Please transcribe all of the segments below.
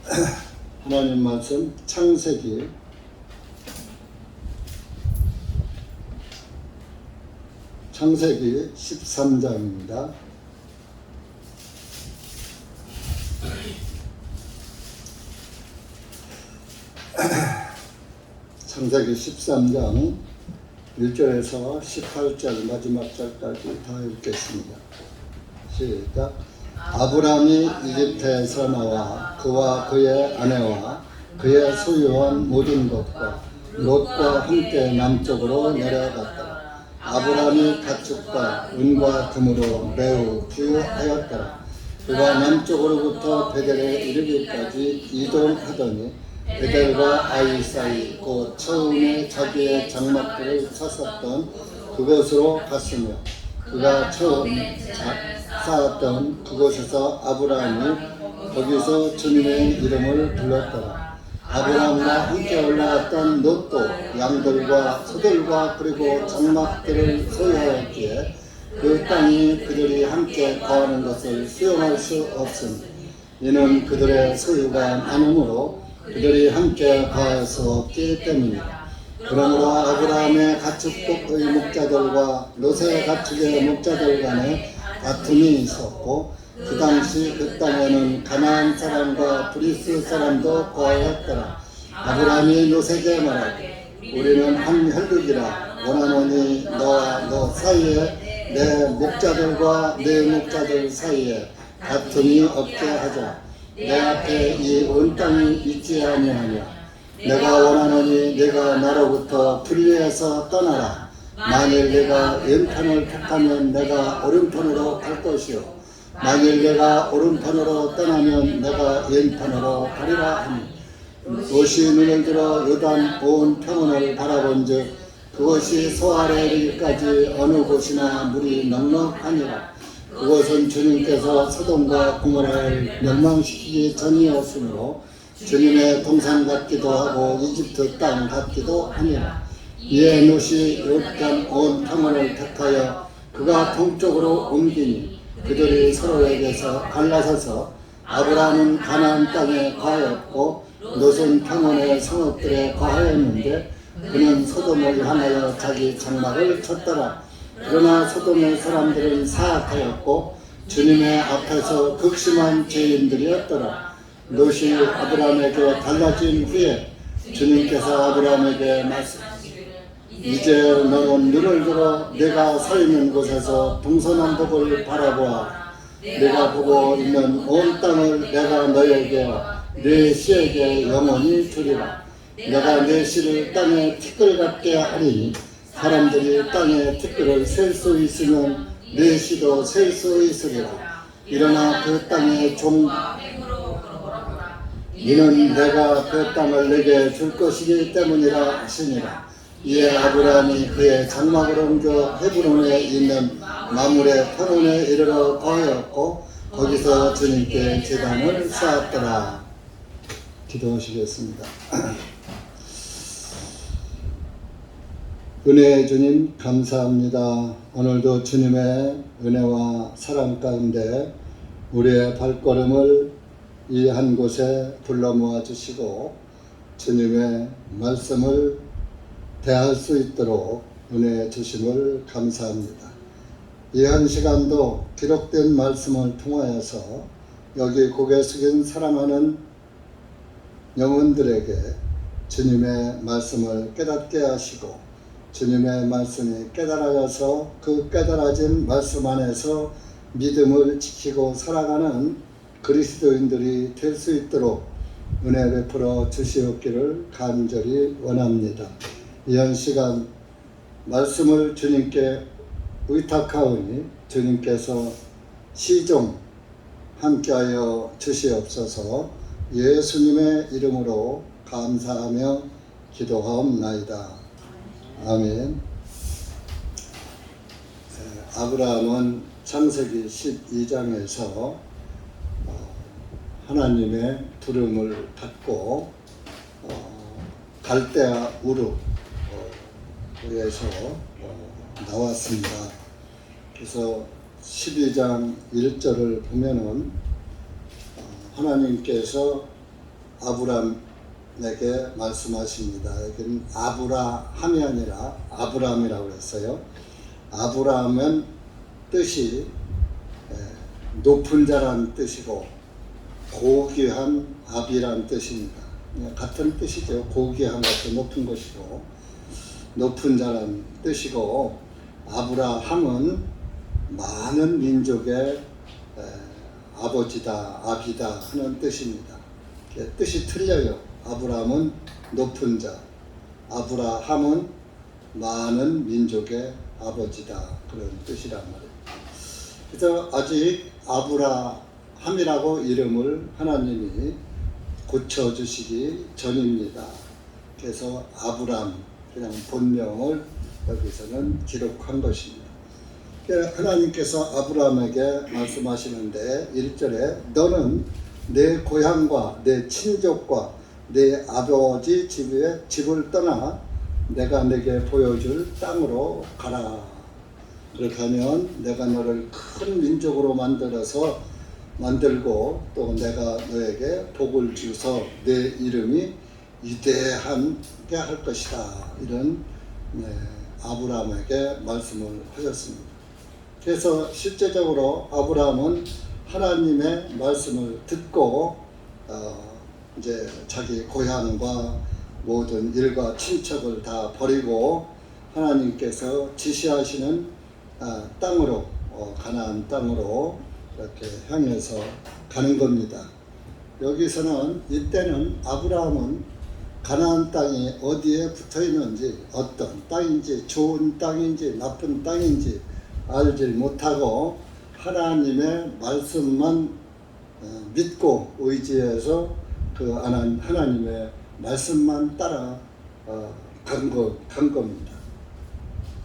하나님 말씀 창세기 13장입니다. 창세기 13장 1절에서 18절 마지막 절까지 다 읽겠습니다. 시작. 아브람이 이집트에서 나와 그와 그의 아내와 그의 소유한 모든 것과 롯과 함께 남쪽으로 내려갔더라. 아브람이 가축과 은과 금으로 매우 부유하였더라. 그가 남쪽으로부터 베델에 이르기까지 이동하더니 베델과 아이 사이 곧 처음에 자기의 장막들을 쳤었던 그곳으로 갔으며 그가 처음 쌓았던 그곳에서 아브라함이 거기서 주님의 이름을 불렀더라. 아브라함과 함께 올라갔던 롯도 양들과 소들과 그리고 장막들을 소유하였기에 그 땅이 그들이 함께 거하는 것을 수용할 수 없으니 이는 그들의 소유가 많으므로 그들이 함께 거할 수 없기 때문이다. 그러므로 아브라함의 가축독의 목자들과 롯의 가축의 목자들 간에 다툼이 있었고 그 당시 그 땅에는 가나안 사람과 브리스 사람도 거하였더라. 아브라함이 롯에게 말하되 우리는 한 혈육이라 원하노니 너와 너 사이에 내 목자들과 내 목자들 사이에 다툼이 없게 하자. 내 앞에 이 온 땅이 있지 아니하냐. 내가 원하노니 내가 나로부터 분리해서 떠나라. 만일 내가 왼편을 택하면 내가 오른편으로 갈 것이요 만일 내가 오른편으로 떠나면 내가 왼편으로 가리라 하니 롯이 눈을 들어 요단 온 평원을 바라본즉 그것이 소아래 이르기까지 어느 곳이나 물이 넉넉하니라. 그것은 주님께서 소돔과 고모라를 멸망시키기 전이었으므로 주님의 동산 같기도 하고 이집트 땅 같기도 하니라. 이에 롯이 요단 온 평원을 택하여 그가 동쪽으로 옮기니 그들이 서로에게서 갈라서서 아브라함은 가나안 땅에 거하였고 롯은 평원의 성읍들에 거하였는데 그는 소돔을 향하여 자기 장막을 쳤더라. 그러나 소돔의 사람들은 사악하였고 주님의 앞에서 극심한 죄인들이었더라. 롯이 아브라함에게 달라진 후에 주님께서 아브라함에게 말씀하시기를 이제 너는 눈을 들어 내가 서 있는 곳에서 동서남북을 바라보아. 내가 보고 있는 온 땅을 내가 너에게 네 씨에게 영원히 주리라. 내가 네 씨를 땅에 티끌 같게 하리니 사람들이 땅에 티끌을 셀 수 있으면 네 씨도 셀 수 있으리라. 일어나 그 땅의 종 이는 내가 그 땅을 내게 줄 것이기 때문이라 하시니라. 이에 아브라함이 그의 장막을 옮겨 헤브론에 있는 마물의 평원에 이르러 거하였고 거기서 주님께 제단을 쌓았더라. 기도하시겠습니다. 은혜의 주님 감사합니다. 오늘도 주님의 은혜와 사랑 가운데 우리의 발걸음을 이 한 곳에 불러 모아 주시고 주님의 말씀을 대할 수 있도록 은혜 주심을 감사합니다. 이 한 시간도 기록된 말씀을 통하여서 여기 고개 숙인 사랑하는 영혼들에게 주님의 말씀을 깨닫게 하시고 주님의 말씀이 깨달아져서 그 깨달아진 말씀 안에서 믿음을 지키고 살아가는 그리스도인들이 될 수 있도록 은혜 베풀어 주시옵기를 간절히 원합니다. 이한 시간 말씀을 주님께 의탁하오니 주님께서 시종 함께하여 주시옵소서. 예수님의 이름으로 감사하며 기도하옵나이다. 아멘. 아브라함은 창세기 12장에서 하나님의 부름을 받고 갈대아 우르에서 나왔습니다. 그래서 12장 1절을 보면은 하나님께서 아브람에게 말씀하십니다. 여기는 아브라함이 아니라 아브람이라고 했어요. 아브람은 뜻이 높은 자란 뜻이고 고귀한 압이란 뜻입니다. 같은 뜻이죠. 고귀한 것도 높은 것이고 높은 자란 뜻이고, 아브라함은 많은 민족의 아버지다, 아비다 하는 뜻입니다. 뜻이 틀려요. 아브라함은 높은 자, 아브라함은 많은 민족의 아버지다, 그런 뜻이란 말이에요. 그래서 아직 아브라함이라고 이름을 하나님이 고쳐주시기 전입니다. 그래서 아브람, 그냥 본명을 여기서는 기록한 것입니다. 하나님께서 아브라함에게 말씀하시는데 1절에 너는 내 고향과 내 친족과 내 아버지 집을 떠나 내가 내게 보여줄 땅으로 가라. 그렇게 하면 내가 너를 큰 민족으로 만들고 또 내가 너에게 복을 주서 내 이름이 위대하게 할 것이다. 이런 아브라함에게 말씀을 하셨습니다. 그래서 실제적으로 아브라함은 하나님의 말씀을 듣고 이제 자기 고향과 모든 일과 친척을 다 버리고 하나님께서 지시하시는 땅으로, 가나안 땅으로 이렇게 향해서 가는 겁니다. 여기서는 이때는 아브라함은 가나안 땅이 어디에 붙어 있는지, 어떤 땅인지, 좋은 땅인지 나쁜 땅인지 알지 못하고 하나님의 말씀만 믿고 의지해서 그 하나님의 말씀만 따라 간 겁니다.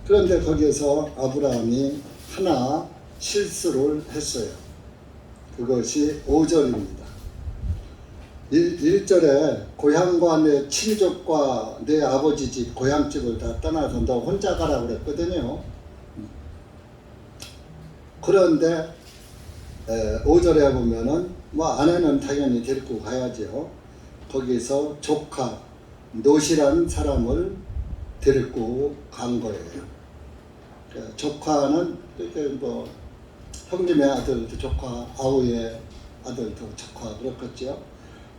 그런데 거기에서 아브라함이 하나 실수를 했어요. 그것이 5절입니다. 1절에 고향과 내 친족과 내 아버지 집, 고향집을 다 떠나서 너 혼자 가라고 그랬거든요. 그런데 5절에 보면은 아내는 당연히 데리고 가야죠. 거기서 조카 롯이라는 사람을 데리고 간 거예요. 조카는 형님의 아들도 조카, 아우의 아들도 조카 그렇겠죠.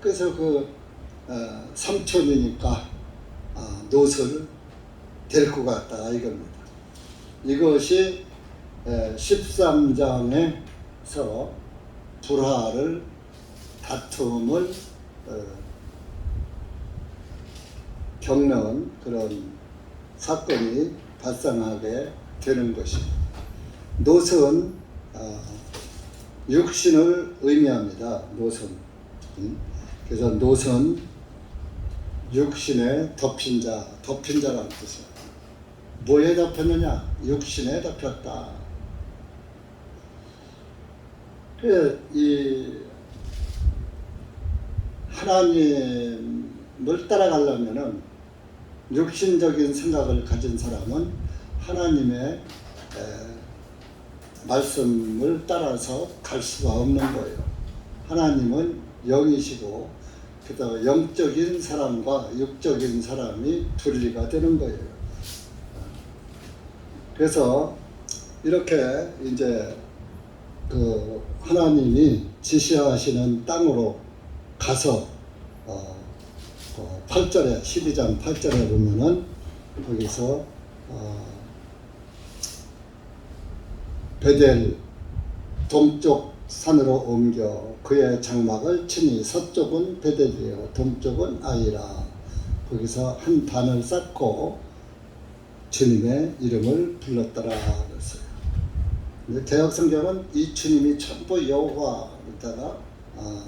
그래서 삼촌이니까 롯을 데리고 갔다 이겁니다. 이것이 13장에서 불화를, 다툼을 겪는 그런 사건이 발생하게 되는 것입니다. 롯은 육신을 의미합니다. 롯은. 그래서 롯은 육신에 덮인 자라는 뜻이에요. 뭐에 덮였느냐? 육신에 덮였다. 이 하나님을 따라가려면은 육신적인 생각을 가진 사람은 하나님의 말씀을 따라서 갈 수가 없는 거예요. 하나님은 영이시고 그다음에 영적인 사람과 육적인 사람이 분리가 되는 거예요. 그래서 이렇게 이제 하나님이 지시하시는 땅으로 가서 8절에 12장 8절에 보면은 거기서 베델 동쪽 산으로 옮겨 그의 장막을 치니 서쪽은 베델이요 동쪽은 아이라. 거기서 한 단을 쌓고 주님의 이름을 불렀더라 그랬어요. 개역 성경은 이 주님이 전부 여호와다가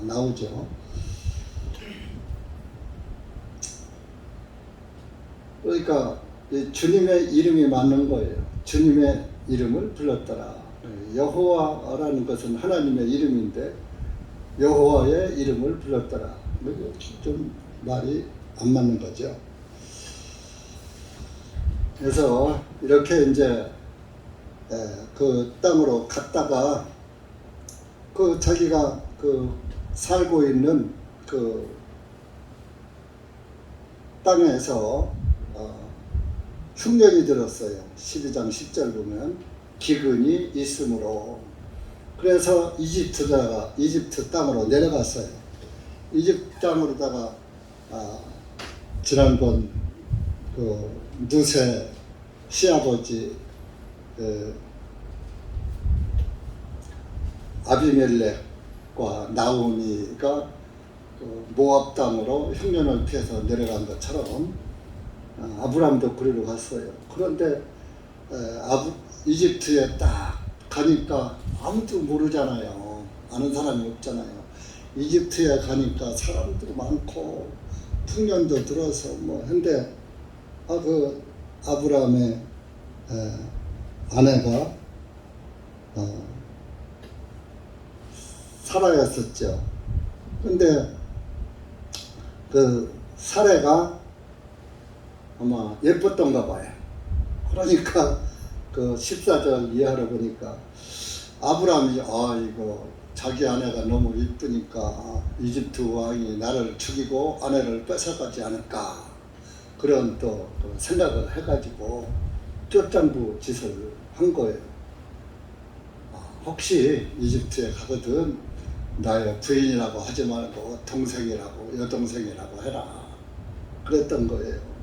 나오죠. 그러니까 주님의 이름이 맞는 거예요. 주님의 이름을 불렀더라. 여호와라는 것은 하나님의 이름인데 여호와의 이름을 불렀더라. 좀 말이 안 맞는 거죠. 그래서 이렇게 이제 그 땅으로 갔다가 자기가 살고 있는 땅에서 흉년이 들었어요. 12장 10절 보면 기근이 있으므로. 그래서 이집트 땅으로 내려갔어요. 이집트 땅으로다가 지난번 그 누세 시아버지 아비멜렉과 나오미가 그 모압 땅으로 흉년을 피해서 내려간 것처럼 아브람도 그리로 갔어요. 그런데 이집트에 딱 가니까 아무도 모르잖아요. 아는 사람이 없잖아요. 이집트에 가니까 사람들이 많고 풍년도 들어서 뭐 근데 그 아브람의 아내가 사라였었죠. 근데 그 사례가 아마 예뻤던가 봐요. 그러니까 그 14절 이하로 보니까 아브람이 이거 자기 아내가 너무 이쁘니까 이집트 왕이 나를 죽이고 아내를 뺏어가지 않을까 그런 또 생각을 해가지고 쫄장부 짓을 한 거예요. 혹시 이집트에 가거든 나의 부인이라고 하지 말고 동생이라고 여동생이라고 해라 그랬던 거예요.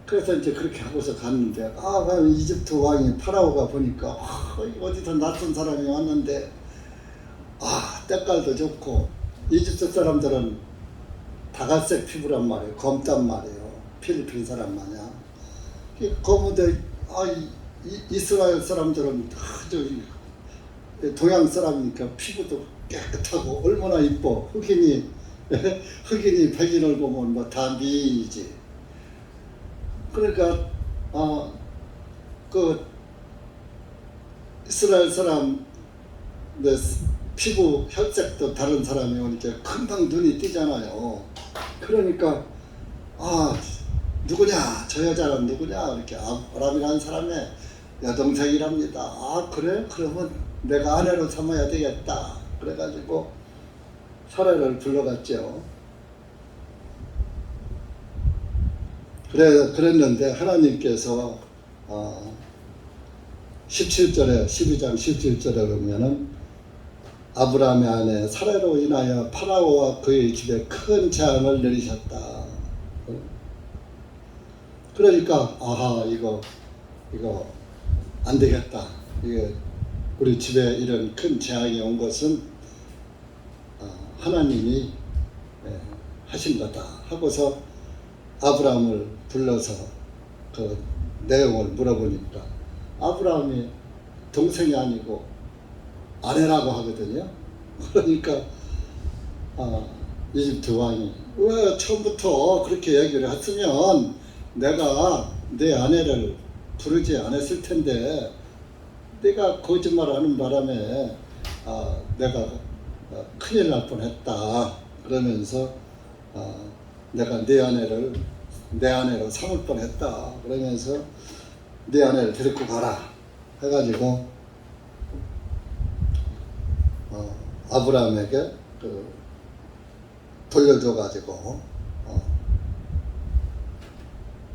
그래서 이제 그렇게 하고서 갔는데 이집트 왕이 파라오가 보니까 어디서 낯선 사람이 왔는데 때깔도 좋고 이집트 사람들은 다갈색 피부란 말이에요. 검단 말이에요. 필리핀 사람 마냥. 거무들 이스라엘 사람들은 동양 사람이니까 피부도 깨끗하고 얼마나 이뻐. 흑인이 백인을 보면 뭐 다 미인이지. 그러니까 그 이스라엘 사람 피부 혈색도 다른 사람이 오니까 금방 눈이 띄잖아요. 그러니까 누구냐 저 여자는 누구냐 이렇게 아브람이라는 사람의 여동생이랍니다. 그래? 그러면 내가 아내로 삼아야 되겠다. 그래가지고 사례를 불러갔죠. 그랬는데 하나님께서 17절에 12장 17절에 보면은 아브라함의 아내 사례로 인하여 파라오와 그의 집에 큰 재앙을 내리셨다. 그러니까 이거 안 되겠다. 이게 우리 집에 이런 큰 재앙이 온 것은 하나님이 하신 거다 하고서 아브라함을 불러서 그 내용을 물어보니까 아브라함이 동생이 아니고 아내라고 하거든요. 그러니까 이집트 왕이 왜 처음부터 그렇게 얘기를 했으면 내가 내 아내를 부르지 않았을 텐데 내가 거짓말하는 바람에 내가 큰일 날 뻔했다. 그러면서 내가 내 아내로 삼을 뻔했다. 그러면서 내 아내를 데리고 가라 해가지고 아브라함에게 돌려줘가지고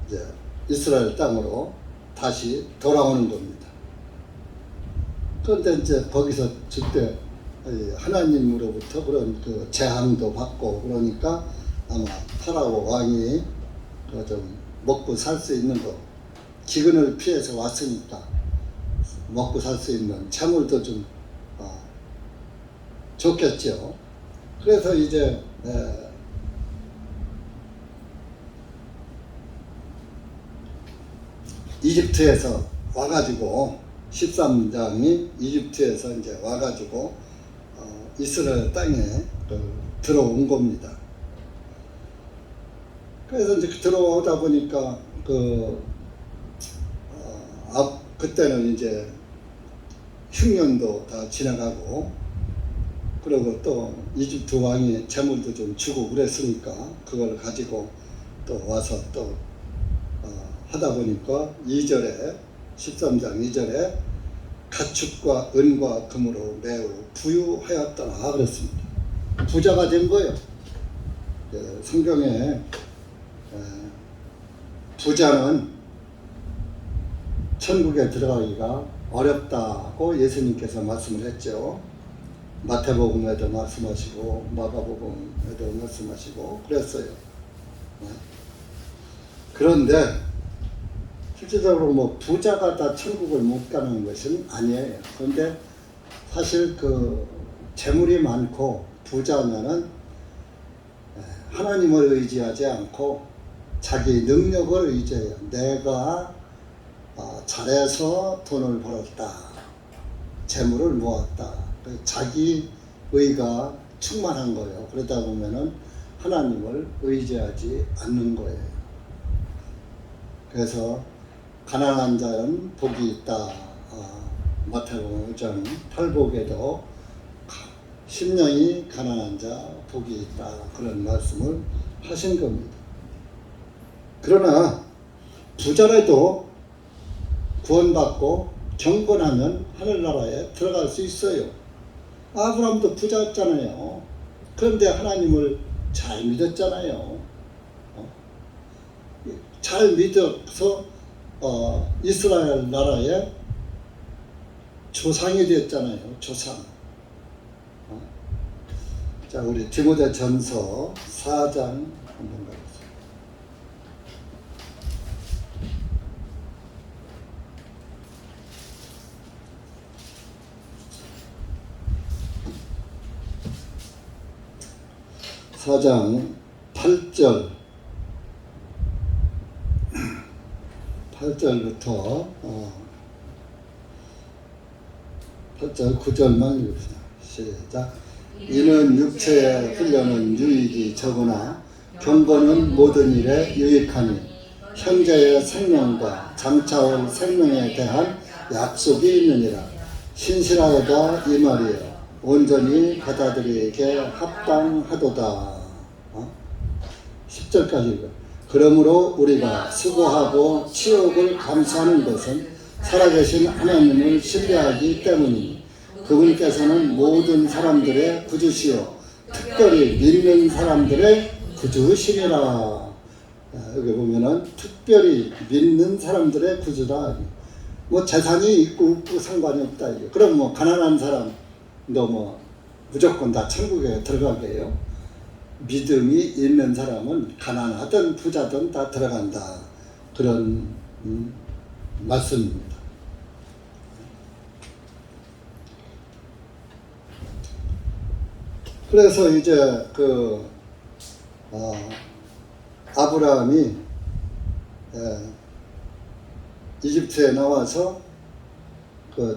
이제 이스라엘 땅으로 다시 돌아오는 겁니다. 그런데 이제 거기서 그때 하나님으로부터 그런 그 재앙도 받고 그러니까 아마 파라오 왕이 좀 먹고 살 수 있는 거 기근을 피해서 왔으니까 먹고 살 수 있는 재물도 좀 좋겠죠. 그래서 이제 이집트에서 와가지고 13장이 이집트에서 이제 와가지고 이스라엘 땅에 들어온 겁니다. 그래서 이제 들어오다 보니까 그때는 이제 흉년도 다 지나가고 그리고 또 이집트 왕이 재물도 좀 주고 그랬으니까 그걸 가지고 또 와서 또 하다 보니까 2절에 13장 2절에 가축과 은과 금으로 매우 부유하였더라 그랬습니다. 부자가 된 거예요. 성경에 부자는 천국에 들어가기가 어렵다고 예수님께서 말씀을 했죠. 마태복음에도 말씀하시고 마가복음에도 말씀하시고 그랬어요. 그런데 실질적으로 뭐 부자가 다 천국을 못 가는 것은 아니에요. 그런데 사실 그 재물이 많고 부자면은 하나님을 의지하지 않고 자기 능력을 의지해요. 내가 잘해서 돈을 벌었다, 재물을 모았다, 자기 의가 충만한 거예요. 그러다 보면은 하나님을 의지하지 않는 거예요. 그래서 가난한 자는 복이 있다. 마태복음 5장 8복에도 심령이 가난한 자 복이 있다, 그런 말씀을 하신 겁니다. 그러나 부자라도 구원받고 경건하면 하늘나라에 들어갈 수 있어요. 아브라함도 부자였잖아요. 그런데 하나님을 잘 믿었잖아요. 잘 믿어서 이스라엘 나라의 조상이 됐잖아요. 조상. 자, 우리 디모데전서 4장 한번 가보세요. 사장 8절부터 8절 9절만 읽읍시다. 시작. 이는 육체의 훈련은 유익이 적으나 경건은 모든 일에 유익하니 현재의 생명과 장차올 생명에 대한 약속이 있느니라. 신실하여다 이 말이에요. 온전히 받아들이기에 합당하도다. 10절까지 읽어. 그러므로 우리가 수고하고 치욕을 감수하는 것은 살아계신 하나님을 신뢰하기 때문이니 그분께서는 모든 사람들의 구주시요 특별히 믿는 사람들의 구주시니라. 여기 보면은 특별히 믿는 사람들의 구주다. 뭐 재산이 있고 없고 상관이 없다. 그럼 뭐 가난한 사람 너 뭐 무조건 다 천국에 들어가게 해요? 믿음이 있는 사람은 가난하든 부자든 다 들어간다. 그런 말씀입니다. 그래서 이제 아브라함이 이집트에 나와서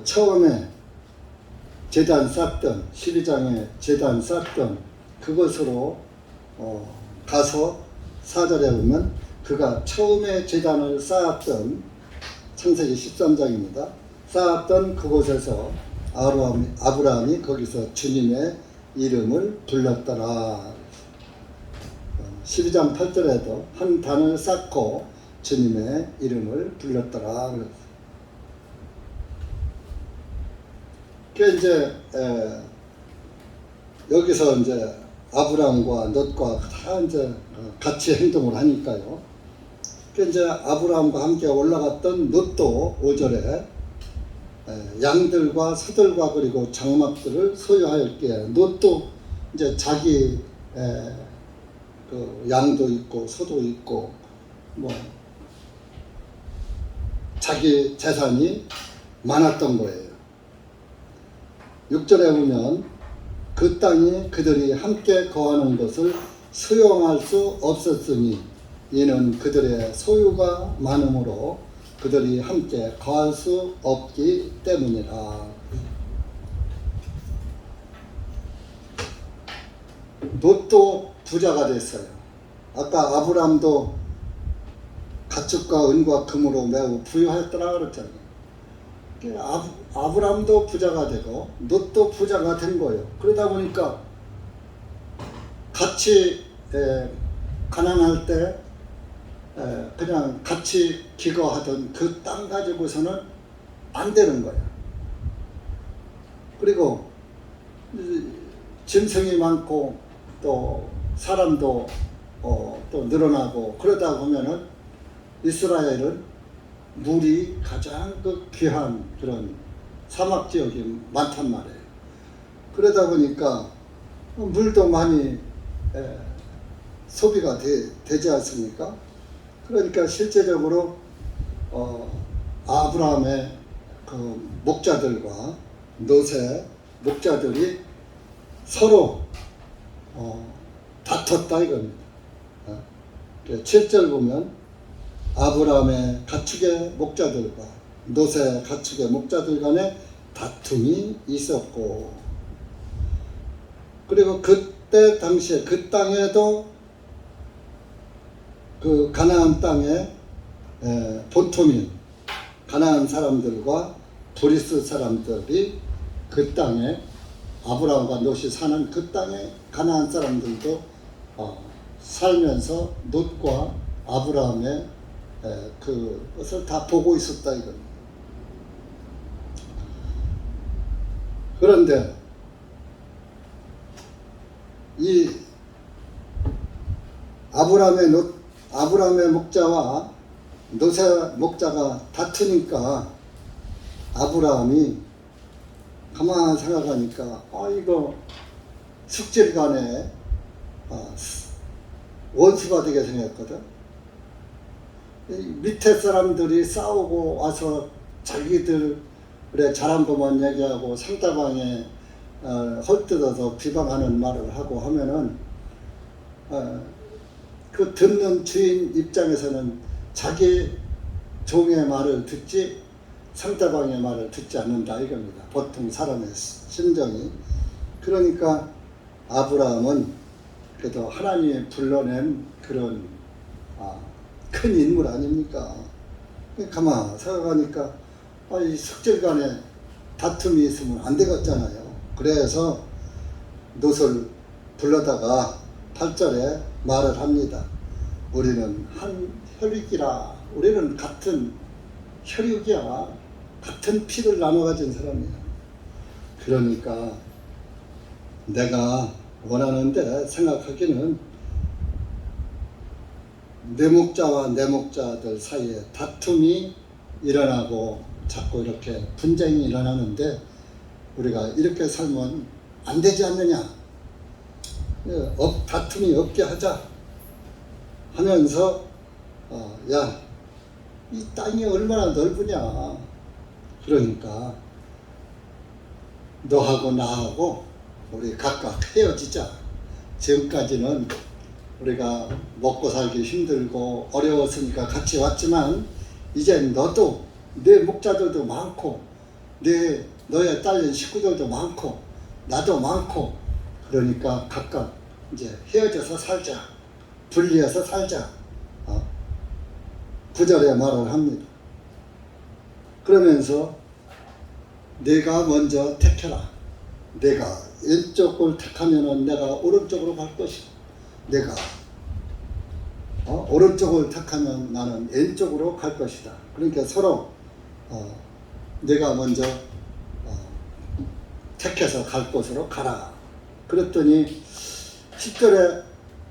처음에 제단 쌓던 12장에 제단 쌓던 그것으로 가서 4절에 보면 그가 처음에 제단을 쌓았던 창세기 13장입니다. 쌓았던 그곳에서 아브라함이 거기서 주님의 이름을 불렀더라. 12장 8절에도 한 단을 쌓고 주님의 이름을 불렀더라. 그 이제 여기서 이제 아브라함과 롯과 다 이제 같이 행동을 하니까요. 그 이제 아브라함과 함께 올라갔던 롯도 5절에 양들과 소들과 그리고 장막들을 소유하였기에 롯도 이제 자기 그 양도 있고 소도 있고 뭐 자기 재산이 많았던 거예요. 6절에 보면 그 땅이 그들이 함께 거하는 것을 수용할 수 없었으니 이는 그들의 소유가 많으므로 그들이 함께 거할 수 없기 때문이라. 롯도 부자가 됐어요. 아까 아브람도 가축과 은과 금으로 매우 부유했더라 그랬잖아요. 아브람도 부자가 되고 롯도 부자가 된 거예요. 그러다 보니까 같이 가난할 때 그냥 같이 기거하던 그 땅 가지고서는 안 되는 거예요. 그리고 짐승이 많고 또 사람도 또 늘어나고 그러다 보면은 이스라엘은 물이 가장 귀한 그런 사막 지역이 많단 말이에요. 그러다 보니까 물도 많이 소비가 되지 않습니까? 그러니까 실제적으로 아브라함의 그 목자들과 롯의 목자들이 서로 다퉜다 이겁니다. 7절 보면 아브라함의 가축의 목자들과 롯의 가축의 목자들 간에 다툼이 있었고, 그리고 그때 당시에 그 땅에도 그 가나안 땅의 본토민 가나안 사람들과 브리스 사람들이 그 땅에 아브라함과 롯이 사는 그 땅에 가나안 사람들도 살면서 롯과 아브라함의 그것을 다 보고 있었다 이겁니다. 그런데 이 아브라함의 목자와 롯의 목자가 다투니까 아브라함이 가만히 생각하니까 이거 숙질간에 원수가 되게 생겼거든. 밑에 사람들이 싸우고 와서 자기들의 잘한 것만 얘기하고 상대방에 헐뜯어서 비방하는 말을 하고 하면은 그 듣는 주인 입장에서는 자기 종의 말을 듣지 상대방의 말을 듣지 않는다 이겁니다. 보통 사람의 심정이. 그러니까 아브라함은 그래도 하나님이 불러낸 그런 큰 인물 아닙니까? 가만 생각하니까 이 숙질 간에 다툼이 있으면 안 되겠잖아요. 그래서 롯을 불러다가 8절에 말을 합니다. 우리는 한 혈육이라, 우리는 같은 혈육이야, 같은 피를 나눠 가진 사람이야. 그러니까 내가 원하는데 생각하기는 내 목자와 내 목자들 사이에 다툼이 일어나고 자꾸 이렇게 분쟁이 일어나는데 우리가 이렇게 살면 안 되지 않느냐, 다툼이 없게 하자 하면서 야, 이 땅이 얼마나 넓으냐, 그러니까 너하고 나하고 우리 각각 헤어지자. 지금까지는 우리가 먹고 살기 힘들고 어려웠으니까 같이 왔지만 이제 너도 내 목자들도 많고 너의 딸린 식구들도 많고 나도 많고, 그러니까 각각 이제 헤어져서 살자, 분리해서 살자. 9절에 말을 합니다. 그러면서 내가 먼저 택해라. 내가 왼쪽을 택하면은 내가 오른쪽으로 갈 것이고, 내가 오른쪽을 택하면 나는 왼쪽으로 갈 것이다. 그러니까 서로 내가 먼저 택해서 갈 곳으로 가라. 그랬더니 10절에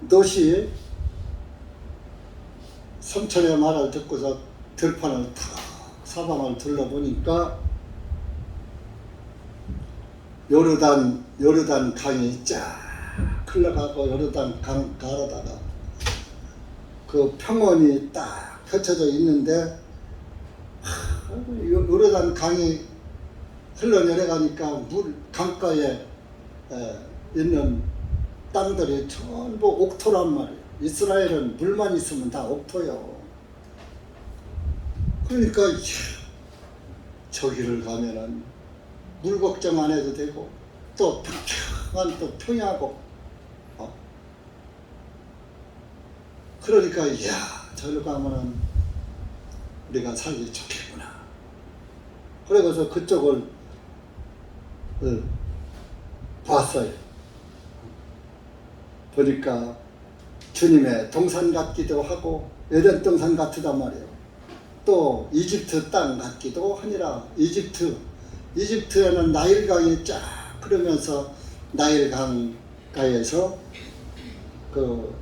롯이 삼촌의 말을 듣고서 들판을 탁 사방을 둘러보니까 요르단 강이 쫙 흘러가고 요르단 강 가로다가 그 평원이 딱 펼쳐져 있는데 요르단 강이 흘러내려가니까 강가에 있는 땅들이 전부 옥토란 말이에요. 이스라엘은 물만 있으면 다 옥토요. 그러니까 저기를 가면은 물 걱정 안 해도 되고 또 평평한 또 평야고 그러니까 저기로 가면은 우리가 살기 좋겠구나. 그래서 그쪽을 봤어요. 보니까 주님의 동산 같기도 하고 에덴 동산 같으단 말이에요. 또 이집트 땅 같기도 하니라. 이집트에는 나일강이 쫙 흐르면서 나일강가에서 그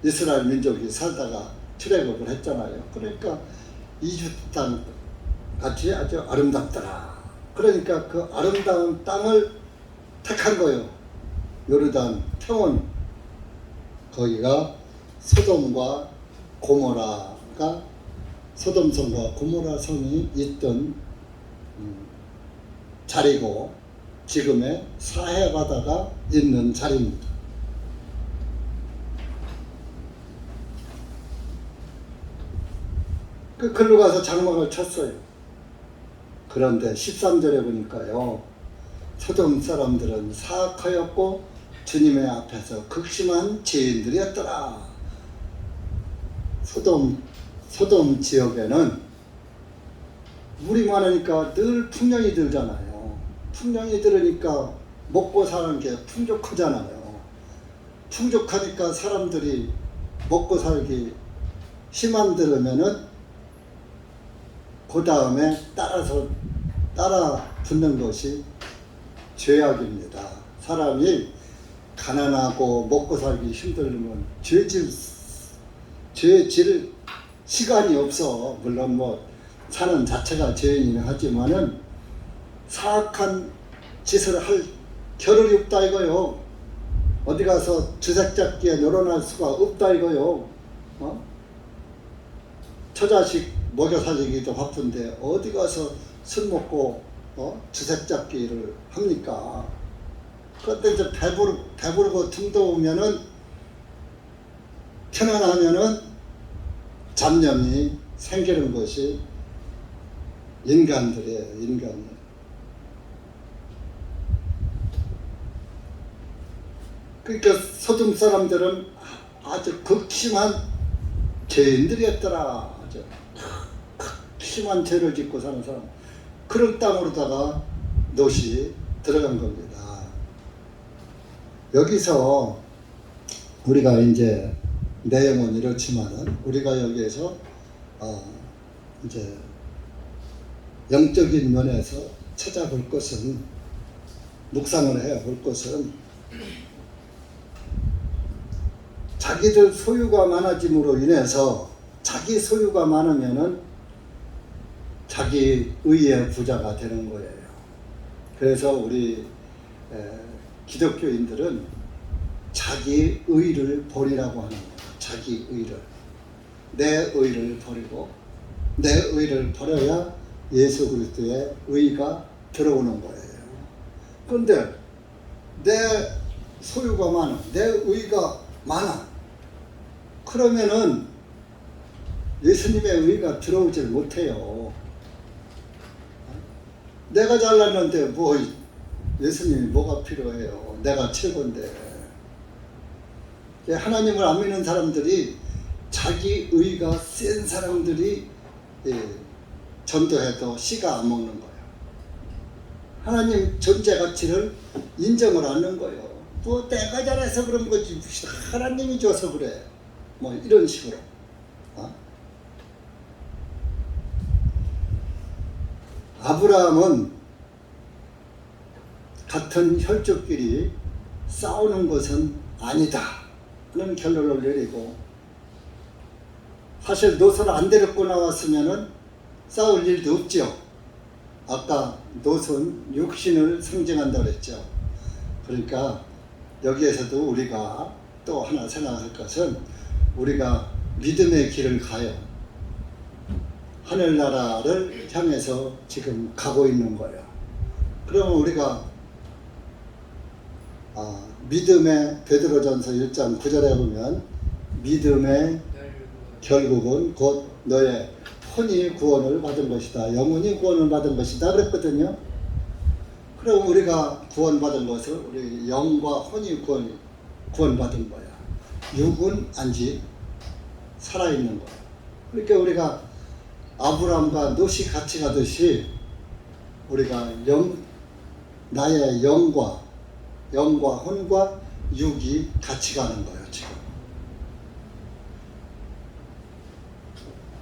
이스라엘 민족이 살다가 출애굽을 했잖아요. 그러니까 이집트 땅 같이 아주 아름답더라. 그러니까 그 아름다운 땅을 택한 거예요. 요르단 평원, 거기가 소돔과 고모라가, 소돔성과 고모라 성이 있던 자리고, 지금의 사해 바다가 있는 자리입니다. 글로 가서 장막을 쳤어요. 그런데 13절에 보니까요, 소돔 사람들은 사악하였고 주님의 앞에서 극심한 죄인들이었더라. 소돔 지역에는 물이 많으니까 늘 풍년이 들잖아요. 풍년이 들으니까 먹고 사는 게 풍족하잖아요. 풍족하니까 사람들이 먹고 살기 힘안 들으면은 그 다음에 따라 붙는 것이 죄악입니다. 사람이 가난하고 먹고 살기 힘들면 죄질 시간이 없어. 물론 뭐 사는 자체가 죄인이긴 하지만은 사악한 짓을 할 겨를이 없다 이거요. 어디 가서 주색잡기에 놀아날 수가 없다 이거요. 처자식 먹여 살리기도 바쁜데 어디 가서 술 먹고 주색잡기를 합니까? 그런데 이제 배부르고 등도우면은 편안하면은 잡념이 생기는 것이 인간들이에요. 인간이. 그러니까 소돔 사람들은 아주 극심한 죄인들이었더라. 아주 극심한 죄를 짓고 사는 사람. 그런 땅으로다가 롯이 들어간 겁니다. 여기서 우리가 이제 내용은 이렇지만은 우리가 여기에서 이제 영적인 면에서 찾아볼 것은, 묵상을 해야 볼 것은, 자기들 소유가 많아짐으로 인해서, 자기 소유가 많으면은 자기 의의 부자가 되는 거예요. 그래서 우리 기독교인들은 자기 의를 버리라고 하는 거예요. 자기 의를. 내 의를 버리고, 내 의를 버려야 예수 그리스도의 의가 들어오는 거예요. 그런데 내 소유가 많아, 내 의가 많아. 그러면은 예수님의 의가 들어오질 못해요. 내가 잘났는데 뭐 예수님이 뭐가 필요해요. 내가 최고인데. 하나님을 안 믿는 사람들이, 자기 의가 센 사람들이 전도해도 씨가 안 먹는 거예요. 하나님 존재 가치를 인정을 안 하는 거예요. 뭐 내가 잘해서 그런 거지, 하나님이 줘서 그래. 뭐 이런 식으로. 아브라함은 같은 혈족끼리 싸우는 것은 아니다 하는 결론을 내리고, 사실 롯을 안 데리고 나왔으면은 싸울 일도 없죠. 아까 롯은 육신을 상징한다고 그랬죠. 그러니까 여기에서도 우리가 또 하나 생각할 것은, 우리가 믿음의 길을 가요. 하늘나라를 향해서 지금 가고 있는 거예요. 그러면 우리가 믿음의, 베드로전서 1장 9절에 보면 믿음의 결국은 곧 너의 혼이 구원을 받은 것이다, 영혼이 구원을 받은 것이다 그랬거든요. 그럼 우리가 구원받은 것을 우리 영과 혼이 구원받은 거야. 육은 아직 살아있는 거야. 그러니까 우리가 아브라함과 롯이 같이 가듯이 우리가 나의 영과 혼과 육이 같이 가는 거예요, 지금.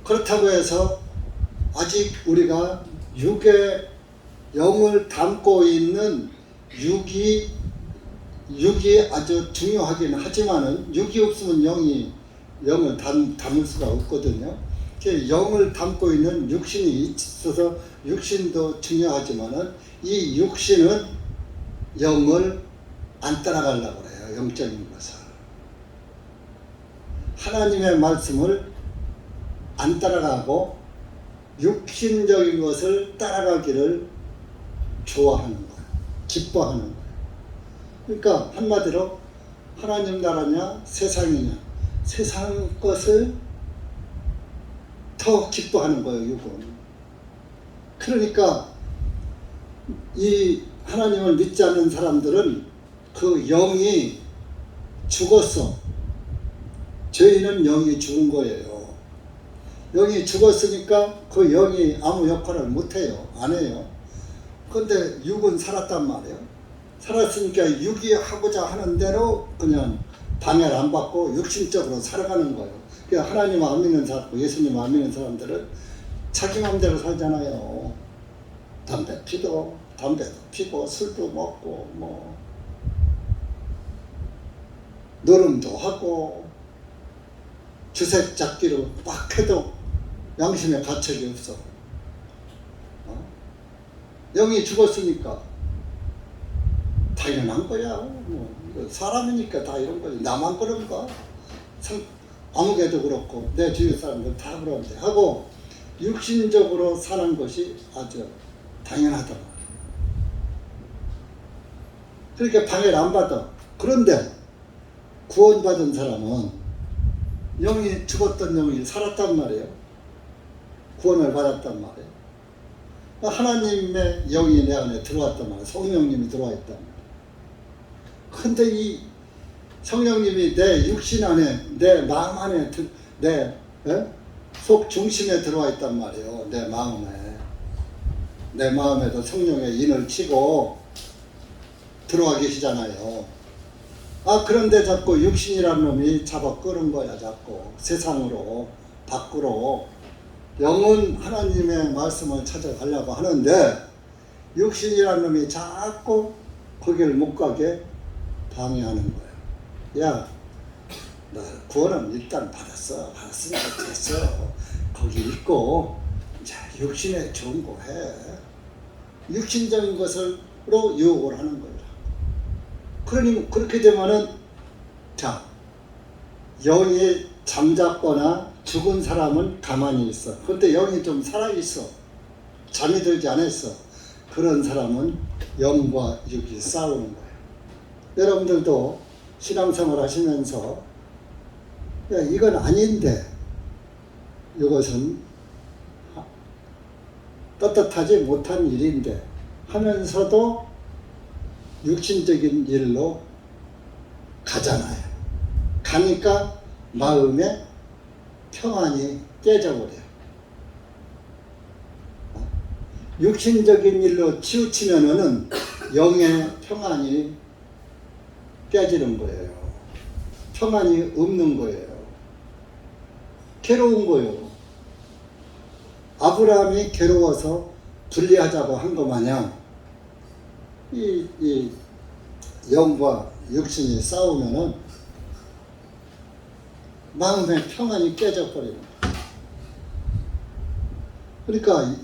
그렇다고 해서 아직 우리가 육의 영을 담고 있는 육이 육이 아주 중요하긴 하지만은 육이 없으면 영을 담을 수가 없거든요. 영을 담고 있는 육신이 있어서 육신도 중요하지만은 이 육신은 영을 안 따라가려고 그래요. 영적인 것을. 하나님의 말씀을 안 따라가고 육신적인 것을 따라가기를 좋아하는 거예요. 기뻐하는 거예요. 그러니까 한마디로 하나님 나라냐 세상이냐, 세상 것을 더 기뻐하는 거예요. 육은. 그러니까 이 하나님을 믿지 않는 사람들은 그 영이 죽었어. 저희는 영이 죽은 거예요. 영이 죽었으니까 그 영이 아무 역할을 못해요. 안 해요. 그런데 육은 살았단 말이에요. 살았으니까 육이 하고자 하는 대로 그냥 방해를 안 받고 육신적으로 살아가는 거예요. 그러니까 하나님 안 믿는 사람, 예수님 안 믿는 사람들은 자기 마음대로 살잖아요. 담배도 피고 술도 먹고 뭐 노름도 하고 주색 잡기로 막 해도 양심에 가책이 없어. 영이 죽었으니까 당연한 거야. 뭐 사람이니까 다 이런 거지. 나만 그런가? 아무개도 그렇고 내 주위 사람들 다 그런데 하고 육신적으로 사는 것이 아주 당연하다. 그렇게 방해를 안 받아. 그런데 구원받은 사람은 영이 죽었던 영이 살았단 말이에요. 구원을 받았단 말이에요. 하나님의 영이 내 안에 들어왔단 말이에요. 성령님이 들어와 있단 말이에요. 근데 이 성령님이 내 육신 안에, 내 마음 안에, 내 속 중심에 들어와 있단 말이에요. 내 마음에. 내 마음에도 성령의 인을 치고 들어와 계시잖아요. 그런데 자꾸 육신이라는 놈이 잡아 끄는 거야. 자꾸 세상으로, 밖으로. 영은 하나님의 말씀을 찾아가려고 하는데 육신이라는 놈이 자꾸 거기를 못 가게 방해하는 거예요. 야, 너 구원은 일단 받았으니까 됐어. 거기 있고 자, 육신에 좋은 거 해. 육신적인 것으로 유혹을 하는 거예요. 그러니 그렇게 되면은 자, 영이 잠잡거나 죽은 사람은 가만히 있어. 그런데 영이 좀 살아있어. 잠이 들지 않았어. 그런 사람은 영과 육이 싸우는 거예요. 여러분들도 신앙생활 하시면서 야, 이건 아닌데 이것은 떳떳하지 못한 일인데 하면서도 육신적인 일로 가잖아요. 가니까 마음에 평안이 깨져버려요. 육신적인 일로 치우치면은 영의 평안이 깨지는 거예요. 평안이 없는 거예요. 괴로운 거예요. 아브라함이 괴로워서 분리하자고 한 것 마냥 이 영과 육신이 싸우면은 마음의 평안이 깨져버리는 거예요. 그러니까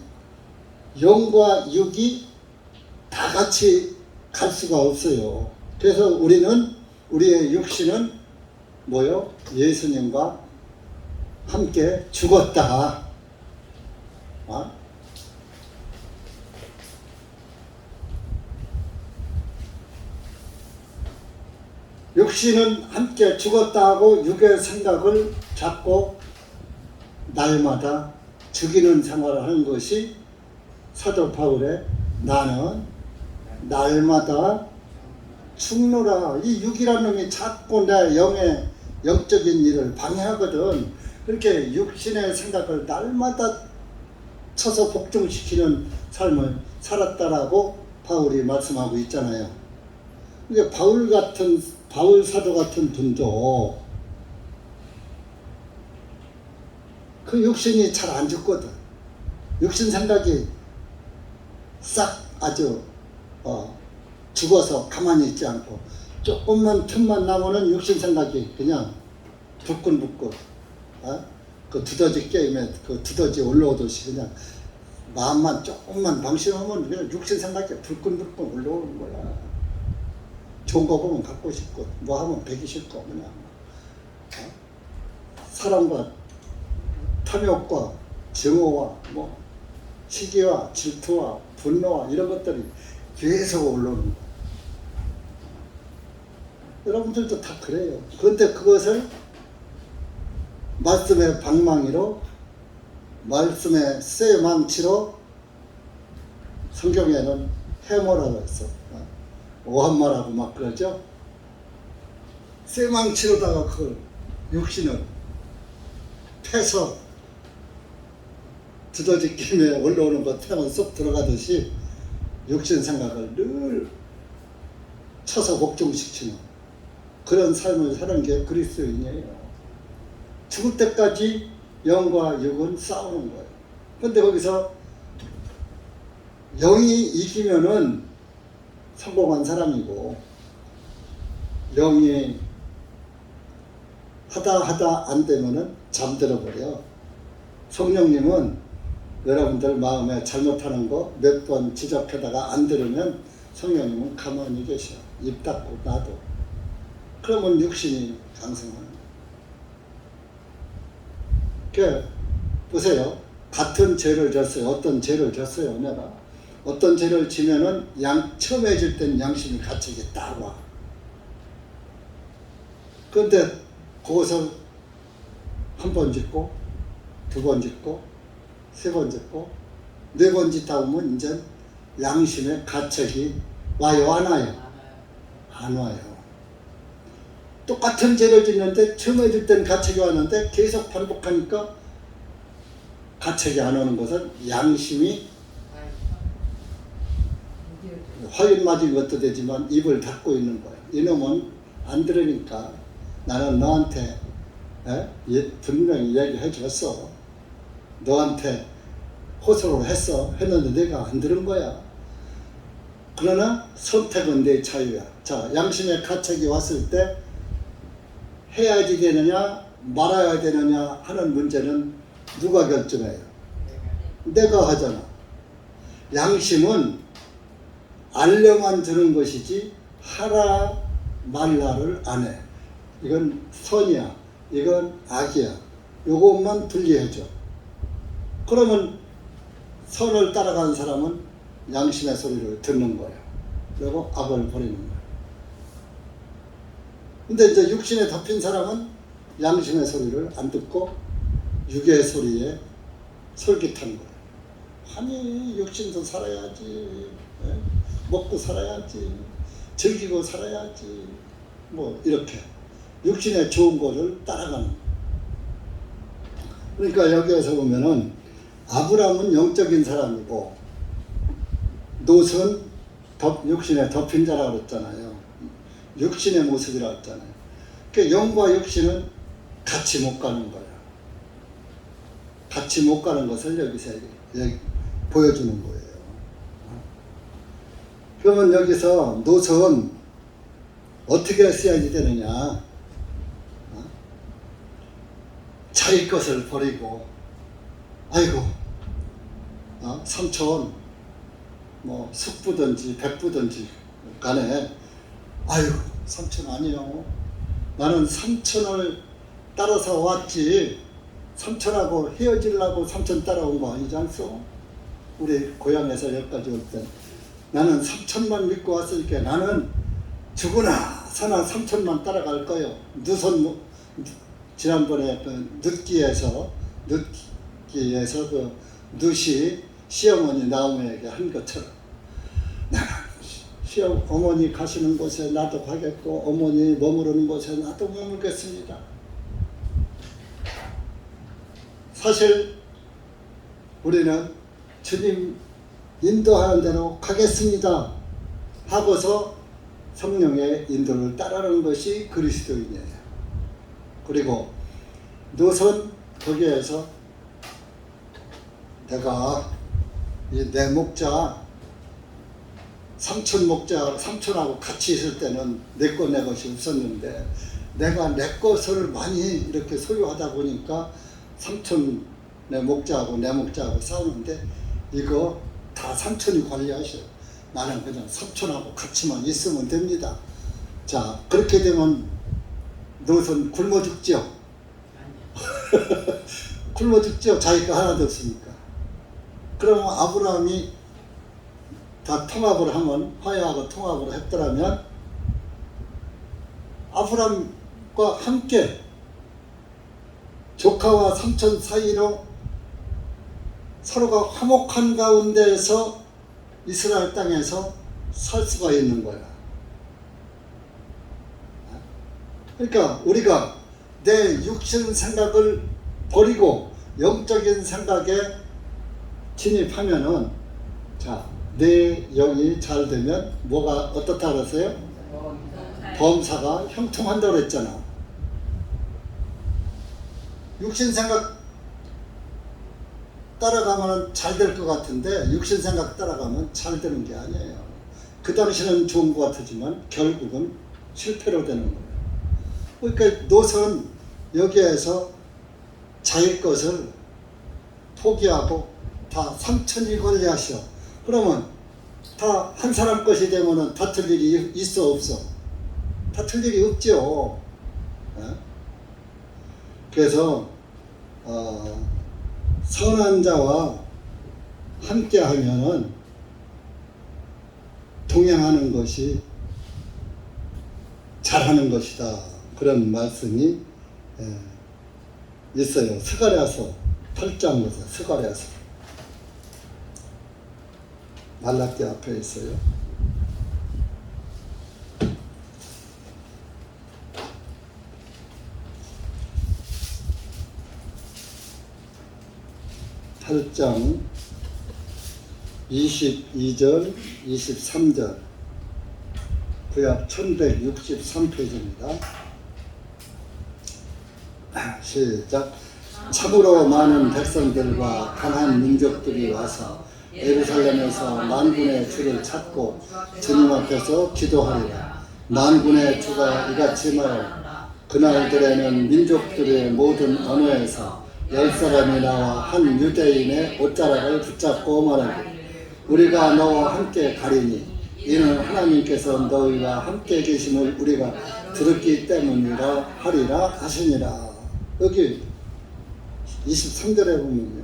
영과 육이 다 같이 갈 수가 없어요. 그래서 우리의 육신은 뭐요? 예수님과 함께 죽었다. 육신은 함께 죽었다 하고 육의 생각을 잡고 날마다 죽이는 생활을 하는 것이 사도 바울의 나는 날마다 죽노라. 이 육이라는 놈이 자꾸 내 영의 영적인 일을 방해하거든. 그렇게 육신의 생각을 날마다 쳐서 복종시키는 삶을 살았다라고 바울이 말씀하고 있잖아요. 이게 바울 사도 같은 분도 그 육신이 잘 안 죽거든. 육신 생각이 싹 아주 죽어서 가만히 있지 않고 조금만 틈만 나면은 육신 생각이 그냥 불끈불끈, 그 두더지 게임에 그 두더지 올라오듯이 그냥 마음만 조금만 방심하면 그냥 육신 생각이 불끈불끈 올라오는 거야. 좋은 거 보면 갖고 싶고 뭐 하면 배기 싫고 그냥 사랑과 탐욕과 증오와 뭐 시기와 질투와 분노와 이런 것들이 계속 올라오는 거야. 여러분들도 다 그래요. 그런데 그것을 말씀의 방망이로, 말씀의 쇠망치로, 성경에는 해머라고 했어. 오한마라고 막 그러죠. 쇠망치로다가 그걸 육신을 패서 두더지 김에 올라오는 거 태면 쏙 들어가듯이 육신 생각을 늘 쳐서 복종시키는 그런 삶을 사는 게 그리스도인이에요. 죽을 때까지 영과 육은 싸우는 거예요. 근데 거기서 영이 이기면은 성공한 사람이고, 영이 하다 안 되면은 잠들어 버려. 성령님은 여러분들 마음에 잘못하는 거 몇 번 지적하다가 안 들으면 성령님은 가만히 계셔. 입 닫고 놔둬. 그러면 육신이 강성하는 거예요. 보세요. 같은 죄를 졌어요. 어떤 죄를 졌어요. 내가 어떤 죄를 지면은 처음에 질 땐 양심이 가책이 딱 와. 그런데 그것을 한 번 짓고 두 번 짓고 세 번 짓고 네 번 짓다 보면 이제 양심의 가책이 와요, 안 와요? 안 와요. 똑같은 죄를 짓는데 처음에 질 때는 가책이 왔는데 계속 반복하니까 가책이 안 오는 것은 양심이 화인 맞은 것도 되지만 입을 닫고 있는 거예요. 이놈은 안 들으니까 나는 너한테 분명히 얘기해 줬어. 너한테 호소를 했는데 내가 안 들은 거야. 그러나 선택은 내 자유야. 자, 양심의 가책이 왔을 때 해야지 되느냐 말아야 되느냐 하는 문제는 누가 결정해요? 내가 하잖아. 양심은 알려만 주는 것이지 하라 말라를 안 해. 이건 선이야, 이건 악이야. 요것만 분리해줘. 그러면 선을 따라가는 사람은 양심의 소리를 듣는 거예요. 그리고 악을 버리는 거예요. 근데 이제 육신에 덮인 사람은 양심의 소리를 안 듣고 육의 소리에 솔깃한 거예요. 아니 육신도 살아야지, 먹고 살아야지, 즐기고 살아야지, 뭐 이렇게 육신의 좋은 거를 따라가는 거예요. 그러니까 여기에서 보면은 아브라함은 영적인 사람이고 롯은 육신에 덮인 자라고 그랬잖아요. 육신의 모습이라고 했잖아요. 그러니까 영과 육신은 같이 못 가는 거예요. 같이 못 가는 것을 여기서 보여주는 거예요. 그러면 여기서 롯은 어떻게 써야지 되느냐? 자기 것을 버리고, 아이고, 삼촌, 뭐 숙부든지 백부든지 간에, 아이고, 삼촌 아니요. 나는 삼촌을 따라서 왔지. 삼촌하고 헤어지려고 삼촌 따라온 거 아니지 않소? 우리 고향에서 여기까지 올 때 나는 삼촌만 믿고 왔으니까 나는 죽으나 사나 삼촌만 따라갈 거요. 누선 지난번에 그 늦기에서 그 룻이 시어머니 나오미에게 한 것처럼 나는 어머니 가시는 곳에 나도 가겠고 어머니 머무르는 곳에 나도 머물겠습니다. 사실 우리는 주님 인도하는 대로 가겠습니다 하고서 성령의 인도를 따르는 것이 그리스도인이에요. 그리고 롯은 거기에서 내가 내 목자 삼촌 목자, 삼촌하고 같이 있을 때는 내 것 내 것이 없었는데 내가 내 것을 많이 이렇게 소유하다 보니까 삼촌 내 목자하고 내 목자하고 싸우는데 이거 다 삼촌이 관리하셔요. 나는 그냥 삼촌하고 같이만 있으면 됩니다. 자, 그렇게 되면 노선 굶어 죽죠? 굶어 죽죠? 자기 거 하나도 없으니까. 그러면 아브라함이 다 통합을 하면, 화해하고 통합을 했더라면 아브라함과 함께 조카와 삼촌 사이로 서로가 화목한 가운데에서 이스라엘 땅에서 살 수가 있는 거야. 그러니까 우리가 내 육신 생각을 버리고 영적인 생각에 진입하면은, 자, 내 영이 잘 되면 뭐가 어떻다 그랬어요? 범사가 형통한다고 그랬잖아. 육신 생각 따라가면 잘 될 것 같은데 육신 생각 따라가면 잘 되는 게 아니에요. 그 당시는 좋은 것 같지만 결국은 실패로 되는 거예요. 그러니까 노선 여기에서 자기 것을 포기하고 다 삼천이 관리하셔. 그러면 다 한 사람 것이 되면은 다툴 일이 있어 없어? 다툴 일이 없죠. 그래서 선한 자와 함께 하면은 동행하는 것이 잘하는 것이다. 그런 말씀이 있어요. 스가랴서 8장부터 스가랴서. 말라기 앞에 있어요. (8장) 22절 23절 구약 1163페이지입니다. 시작. 참으로 많은 백성들과 강한 민족들이 와서 예루살렘에서 만군의 주를 찾고 주님 앞에서 기도하리라. 만군의 주가 이같이 말하라. 그날들에는 민족들의 모든 언어에서 10사람이 나와 한 유대인의 옷자락을 붙잡고 말하기를 우리가 너와 함께 가리니 이는 하나님께서 너희와 함께 계심을 우리가 들었기 때문이라 하리라 하시니라. 여기 23절에 보면요,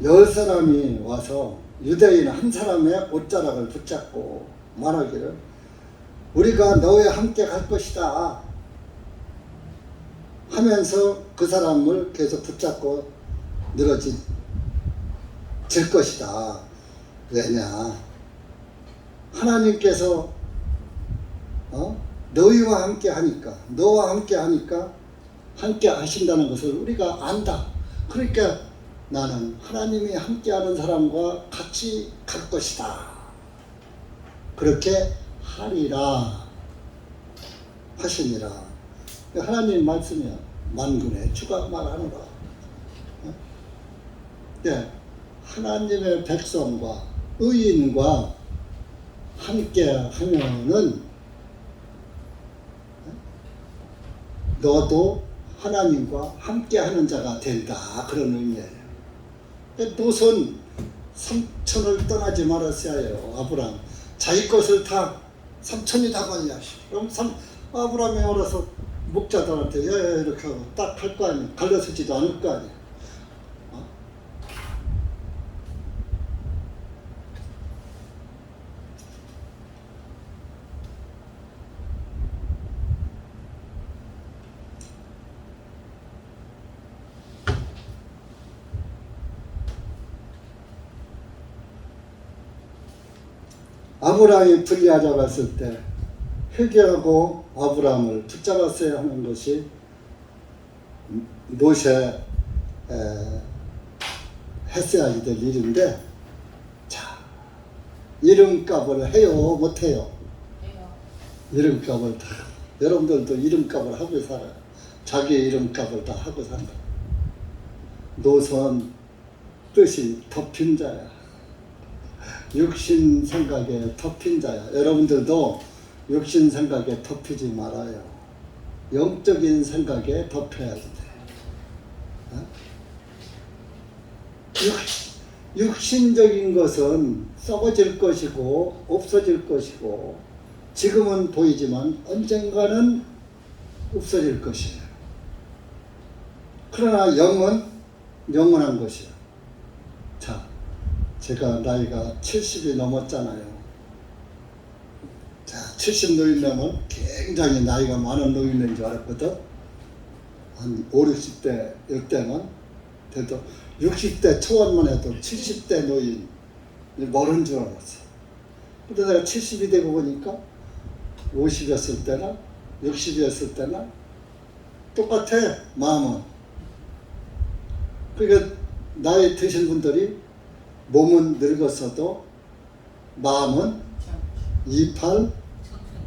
10사람이 와서 유대인 한 사람의 옷자락을 붙잡고 말하기를 우리가 너와 함께 갈 것이다 하면서 그 사람을 계속 붙잡고 늘어질 것이다. 왜냐? 하나님께서 너희와 함께 하니까, 너와 함께 하니까 함께 하신다는 것을 우리가 안다. 그러니까 나는 하나님이 함께하는 사람과 같이 갈 것이다. 그렇게 하리라 하시니라. 하나님 말씀이야. 만군의 주가 말하노라. 네, 하나님의 백성과 의인과 함께 하면은 너도 하나님과 함께 하는 자가 된다. 그런 의미예요. 노선 삼촌을 떠나지 말았어야 해요. 아브라함 자기 것을 다 삼촌이 다 관리하시오. 그럼 아브라함이 알아서 목자들한테 이렇게 하고 딱 할 거 아니에요. 갈라서지도 않을 거 아니에요. 아브라함이 불리하자 봤을 때 회개하고 아브라함을 붙잡았어야 하는 것이 모세 했어야 될 일인데, 자, 이름값을 해요 못해요? 이름값을 다, 여러분들도 이름값을 하고 살아요. 자기 이름값을 다 하고 산다. 노선 뜻이 덮인 자야. 육신 생각에 덮인 자야. 여러분들도 육신 생각에 덮이지 말아요. 영적인 생각에 덮여야 돼. 어? 육신적인 것은 썩어질 것이고 없어질 것이고 지금은 보이지만 언젠가는 없어질 것이에요. 그러나 영은 영원한 것이에요. 자, 제가 나이가 70이 넘었잖아요. 자, 70 노인네면 굉장히 나이가 많은 노인네인 줄 알았거든. 한 5, 60대 이때는 돼도 60대 초반만 해도 70대 노인 모르는 줄 알았어. 근데 내가 70이 되고 보니까 50이었을 때나 60이었을 때나 똑같아, 마음은. 그러니까 나이 드신 분들이 몸은 늙었어도 마음은 28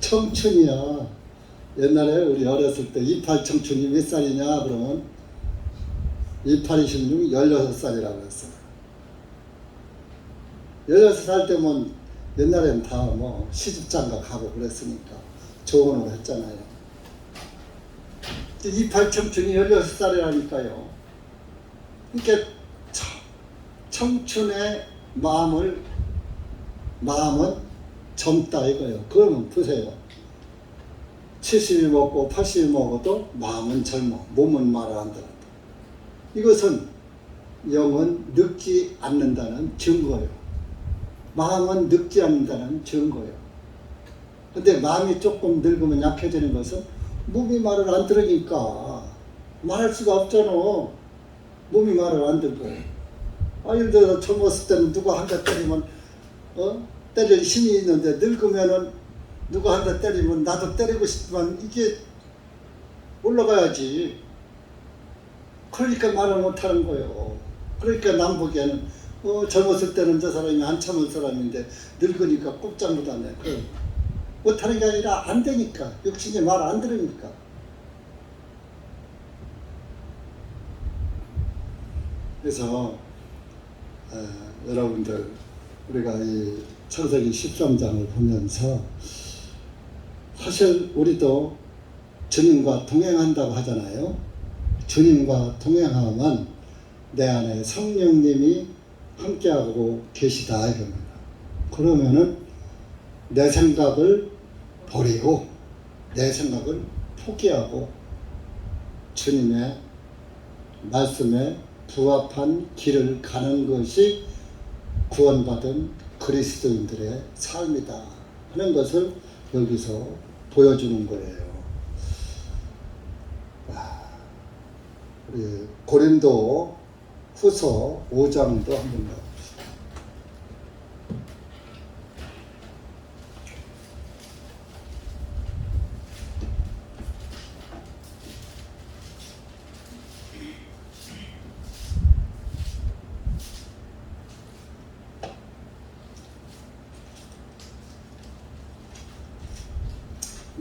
청춘이야. 옛날에 우리 어렸을 때 28 청춘이 몇 살이냐 그러면 28, 26, 16살이라고 했어. 16살 때면 옛날엔 다 뭐 시집장가 가고 그랬으니까 조언을 했잖아요. 28 청춘이 16살이라니까요. 그러니까 청춘의 마음은 젊다 이거예요. 그러면 보세요. 70이 먹고 80이 먹어도 마음은 젊어. 몸은 말을 안 들어. 이것은 영은 늙지 않는다는 증거예요. 마음은 늙지 않는다는 증거예요. 근데 마음이 조금 늙으면 약해지는 것은 몸이 말을 안 들으니까 말할 수가 없잖아. 몸이 말을 안 듣고. 예를 들어서 젊었을 때는 누가 한 대 때리면 때릴 힘이 있는데 늙으면은 누가 한 대 때리면 나도 때리고 싶지만 이게 올라가야지. 그러니까 말을 못하는 거예요. 그러니까 남 보기에는 젊었을 때는 저 사람이 안 참을 사람인데 늙으니까 꼼짝 못하네. 못하는 게 아니라 안 되니까. 육신이 말 안 들으니까. 그래서 여러분들 우리가 이 창세기 13장을 보면서 사실 우리도 주님과 동행한다고 하잖아요. 주님과 동행하면 내 안에 성령님이 함께하고 계시다 이겁니다. 그러면은 내 생각을 버리고 내 생각을 포기하고 주님의 말씀에 부합한 길을 가는 것이 구원받은 그리스도인들의 삶이다 하는 것을 여기서 보여주는 거예요. 우리 고린도 후서 5장도 한번 가봅시다.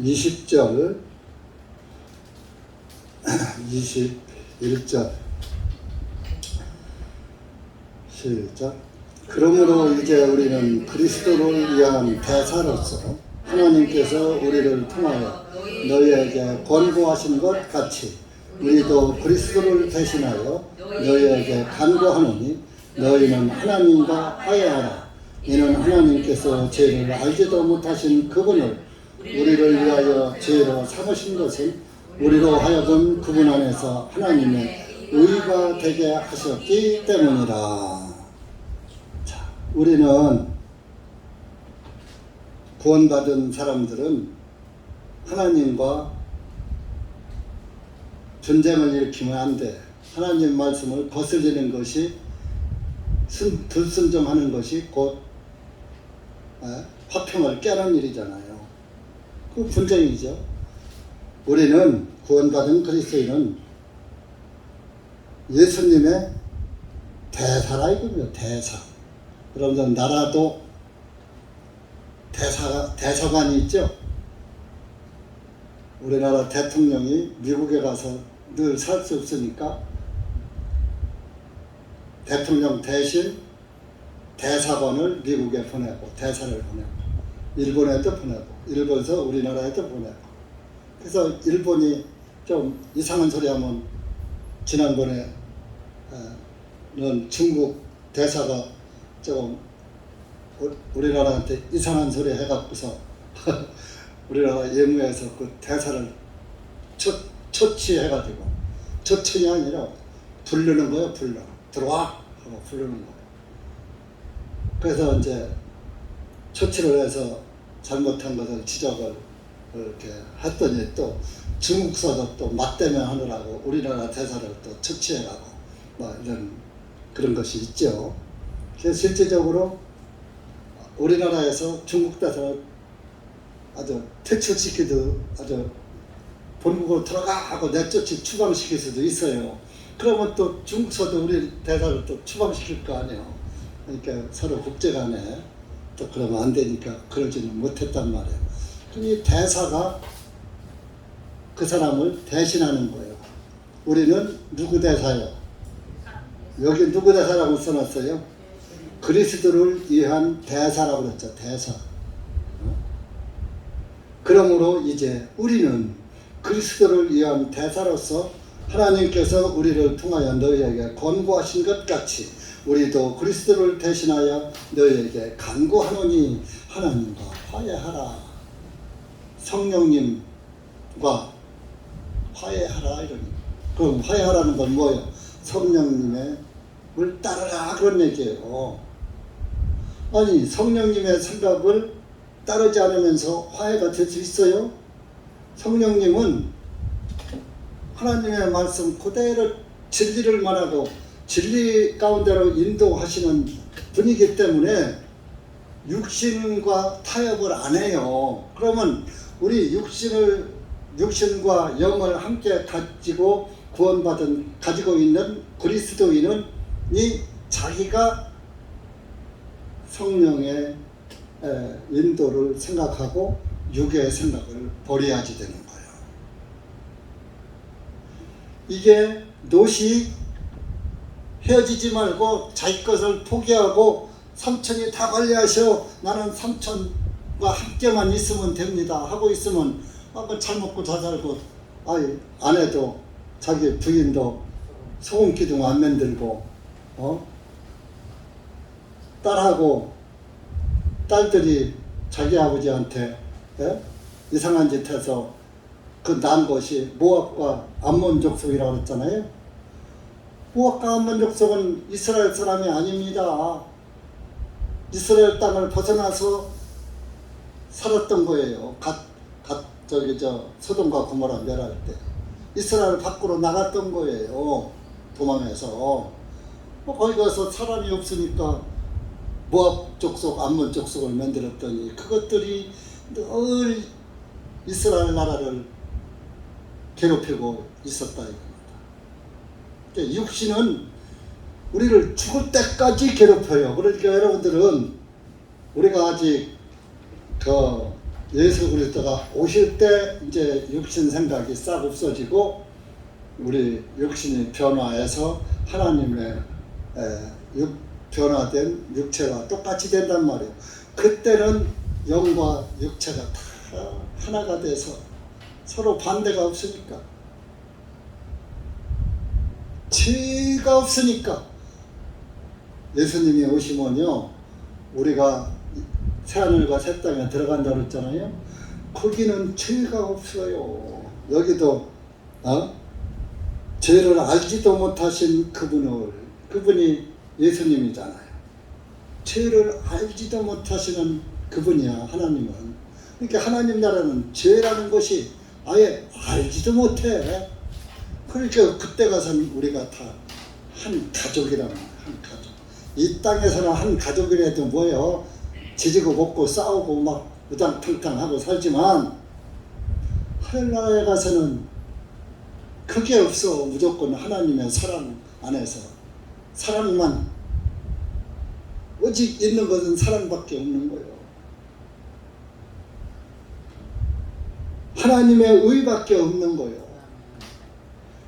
(20절) 21절 시작. 그러므로 이제 우리는 그리스도를 위한 대사로서 하나님께서 우리를 통하여 너희에게 권고하신 것 같이 우리도 그리스도를 대신하여 너희에게 간구하노니 너희는 하나님과 화해하라. 이는 하나님께서 죄를 알지도 못하신 그분을 우리를 위하여 죄로 삼으신 것은 우리로 하여금 그분 안에서 하나님의 의가 되게 하셨기 때문이라. 자, 우리는 구원받은 사람들은 하나님과 전쟁을 일으키면 안 돼. 하나님 말씀을 거슬리는 것이 불순종하는 것이 곧 화평을 깨는 일이잖아요. 그 분쟁이죠. 우리는 구원받은 그리스도인은 예수님의 대사라 이거죠. 대사. 여러분들 나라도 대사관이 있죠. 우리나라 대통령이 미국에 가서 늘 살 수 없으니까 대통령 대신 대사관을 미국에 보내고 대사를 보내고 일본에도 보내고 일본에서 우리나라에도 보내고 그래서 일본이 좀 이상한 소리 하면 지난번에는 중국 대사가 조금 우리나라한테 이상한 소리 해갖고서 우리나라 예무에서 그 대사를 처치해가지고 처치이 아니라 부르는 거예요. 들어와 하고 부르는 거예요. 그래서 이제 처치를 해서 잘못한 것을 지적을 이렇게 했더니 또 중국서도 또 맞대면 하느라고 우리나라 대사를 또 처치해가고 뭐 이런 그런 것이 있죠. 그래서 실질적으로 우리나라에서 중국 대사를 아주 퇴출시키듯 아주 본국으로 들어가 하고 내쫓이 추방시킬 수도 있어요. 그러면 또 중국서도 우리 대사를 또 추방시킬 거 아니에요. 그러니까 서로 국제간에 또 그러면 안 되니까 그러지는 못했단 말이에요. 이 대사가 그 사람을 대신하는 거예요. 우리는 누구 대사요? 여기 누구 대사라고 써놨어요? 그리스도를 위한 대사라고 그랬죠. 대사. 그러므로 이제 우리는 그리스도를 위한 대사로서 하나님께서 우리를 통하여 너희에게 권고하신 것 같이 우리도 그리스도를 대신하여 너희에게 간구하노니 하나님과 화해하라. 성령님과 화해하라 이러니. 그럼 화해하라는 건 뭐예요? 성령님의 을 따르라 그런 얘기예요. 아니 성령님의 생각을 따르지 않으면서 화해가 될 수 있어요? 성령님은 하나님의 말씀 그대로 진리를 말하고 진리 가운데로 인도하시는 분이기 때문에 육신과 타협을 안 해요. 그러면 우리 육신과 영을 함께 가지고 있는 그리스도인은 이 자기가 성령의 인도를 생각하고 육의 생각을 버려야지 되는 거예요. 이게 노시 헤어지지 말고 자기 것을 포기하고 삼촌이 다 관리하셔. 나는 삼촌과 함께만 있으면 됩니다. 하고 있으면 잘 먹고 잘 살고 아내도 자기 부인도 소금 기둥 안 만들고 딸하고 딸들이 자기 아버지한테 이상한 짓 해서 그 난 것이 모압과 암몬 족속이라고 했잖아요. 모압과 암몬 족속은 이스라엘 사람이 아닙니다. 이스라엘 땅을 벗어나서 살았던 거예요. 소돔과 고모라 멸할 때 이스라엘 밖으로 나갔던 거예요. 도망해서 거기 가서 사람이 없으니까 모압 족속, 암몬 족속을 만들었더니 그것들이 늘 이스라엘 나라를 괴롭히고 있었다 이겁니다. 그러니까 육신은 우리를 죽을 때까지 괴롭혀요. 그러니까 여러분들은 우리가 아직 예수 그리스도가 오실 때 이제 육신 생각이 싹 없어지고 우리 육신이 변화해서 하나님의 변화된 육체가 똑같이 된단 말이에요. 그때는 영과 육체가 다 하나가 돼서 서로 반대가 없으니까, 죄가 없으니까. 예수님이 오시면요, 우리가 새하늘과 새 땅에 들어간다고 그랬잖아요. 거기는 죄가 없어요. 여기도 죄를 알지도 못하신 그분이 예수님이잖아요. 죄를 알지도 못하시는 그분이야, 하나님은. 그러니까 하나님 나라는 죄라는 것이 아예 알지도 못해. 그러니까 그때 가서는 우리가 다 한 가족이란 말이야, 한 가족. 이 땅에서는 한 가족이라도 뭐예요? 지지고 볶고 싸우고 막 우당탕탕 하고 살지만 하늘나라에 가서는 그게 없어. 무조건 하나님의 사랑 안에서 사랑만, 오직 있는 것은 사랑밖에 없는 거예요. 하나님의 의밖에 없는 거예요.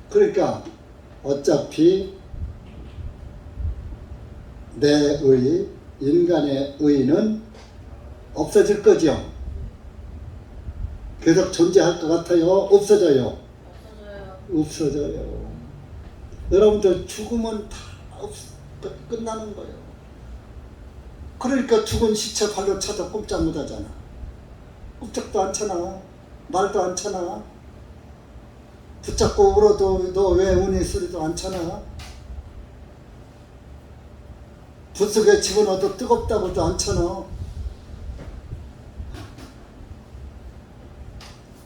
그러니까 어차피 내 의 인간의 의는 없어질 거죠. 계속 존재할 것 같아요? 없어져요? 없어져요. 여러분들 죽으면 다 끝나는 거예요. 그러니까 죽은 시체 발로 차도 꼼짝 못하잖아. 꼼짝도 않잖아. 말도 않잖아. 붙잡고 울어도 너 왜 우니 소리도 않잖아. 붓속에 집어넣어도 뜨겁다고도 않잖아.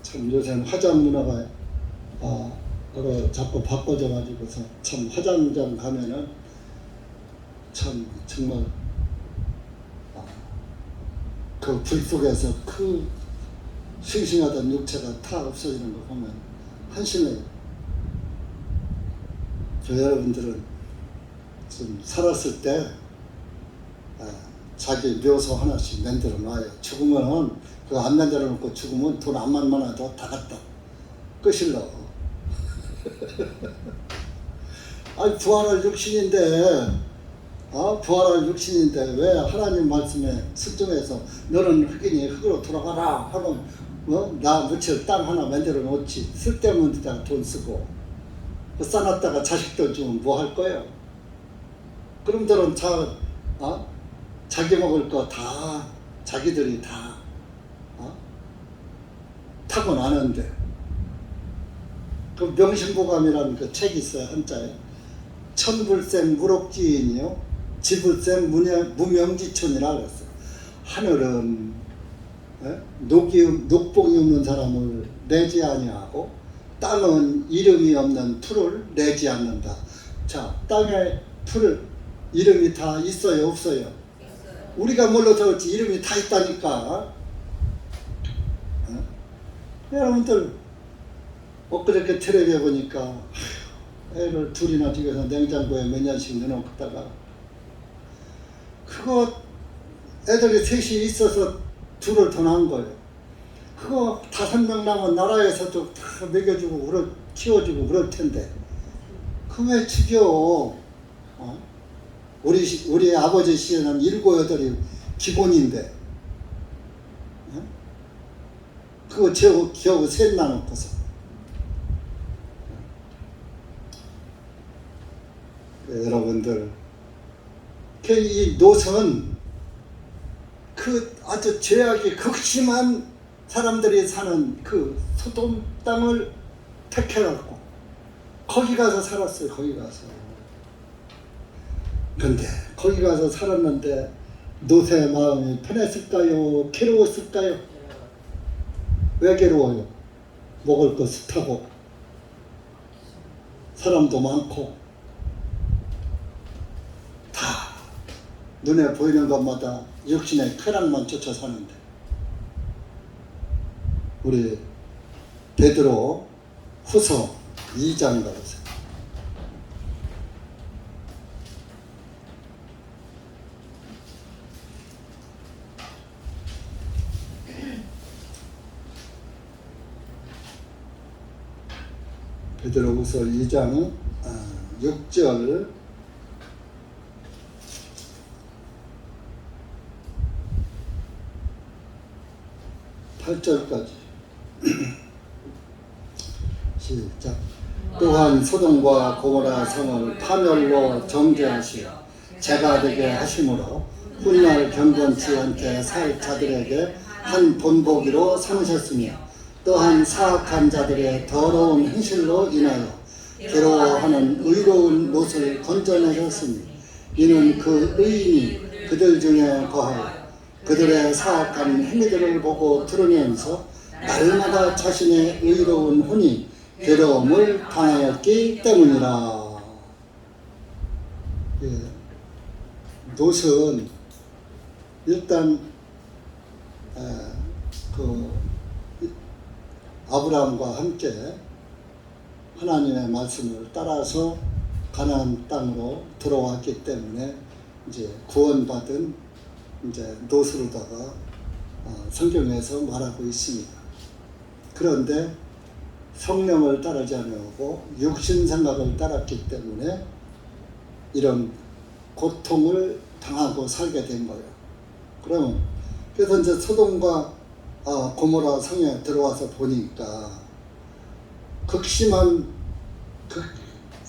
참 요새는 화장 문화가 자꾸 바꿔져 가지고서 참 화장장 가면은 참 정말 그 불 속에서 그 싱싱하던 육체가 다 없어지는 거 보면 한심해요. 저 여러분들은 좀 살았을 때 자기 묘소 하나씩 만들어 놔요. 죽으면은 그거 안 만들어 놓고 죽으면 돈 암만 많아도 다 갖다 끄실러. 아니 부활할 육신인데 부활할 육신인데 왜 하나님 말씀에 순종해서 너는 흑인이 흑으로 돌아가라 하면 나 묻힐 땅 하나 만들어 놓지. 쓸데없는 데다가 돈 쓰고 싸놨다가 자식들 주면 뭐 할 거예요? 그놈들은 자기 먹을 거 다 자기들이 다 타고나는데. 그 명심보감이라는 그 책이 있어요. 한자에 천불생 무록지인이요 지불생 무명지촌이라 그랬어요. 하늘은 녹봉이 없는 사람을 내지 아니하고 땅은 이름이 없는 풀을 내지 않는다. 자, 땅에 풀 이름이 다 있어요, 없어요? 우리가 몰라서 그렇지 이름이 다 있다니까. 여러분들 엊그저께 텔레비에 보니까 애를 둘이나 죽여서 냉장고에 몇 년씩 넣어놓다가 그거 애들이 셋이 있어서 둘을 더 낳은 거예요. 그거 5명 나면 나라에서도 다 먹여주고 키워주고 그럴 텐데 그 왜 죽여? 우리 아버지 시에는 7, 8이 기본인데 그거 겨우 셋 나놓고서. 여러분들 이 노선 그 아주 죄악이 극심한 사람들이 사는 그 소돔 땅을 택해갖고 거기 가서 살았어요. 거기 가서. 근데 거기 가서 살았는데 노새의 마음이 편했을까요? 괴로웠을까요? 왜 괴로워요? 먹을 거 습하고 사람도 많고 다 눈에 보이는 것마다 육신의 쾌락만 쫓아 사는데. 우리 베드로 후서 2장 가보세요. 베드로 후서 2장 6절 8절까지 시작. 또한 소돔과 고모라 성을 파멸로 정죄하시어 죄가 되게 하심으로 훗날 경건치 않게 살 자들에게 한 본보기로 삼으셨으며 또한 사악한 자들의 더러운 행실로 인하여 괴로워하는 의로운 못을 건져내셨으니 이는 그 의인이 그들 중에 거하여 그들의 사악한 행위들을 보고 들으면서 날마다 자신의 의로운 혼이 괴로움을 당하였기 때문이라. 예. 롯은 일단 아브라함과 함께 하나님의 말씀을 따라서 가나안 땅으로 들어왔기 때문에 이제 구원받은 이제 롯으로다가 성경에서 말하고 있습니다. 그런데 성령을 따르지 않고 육신 생각을 따랐기 때문에 이런 고통을 당하고 살게 된 거예요. 그러면 그래서 이제 소돔과 고모라 성에 들어와서 보니까 극심한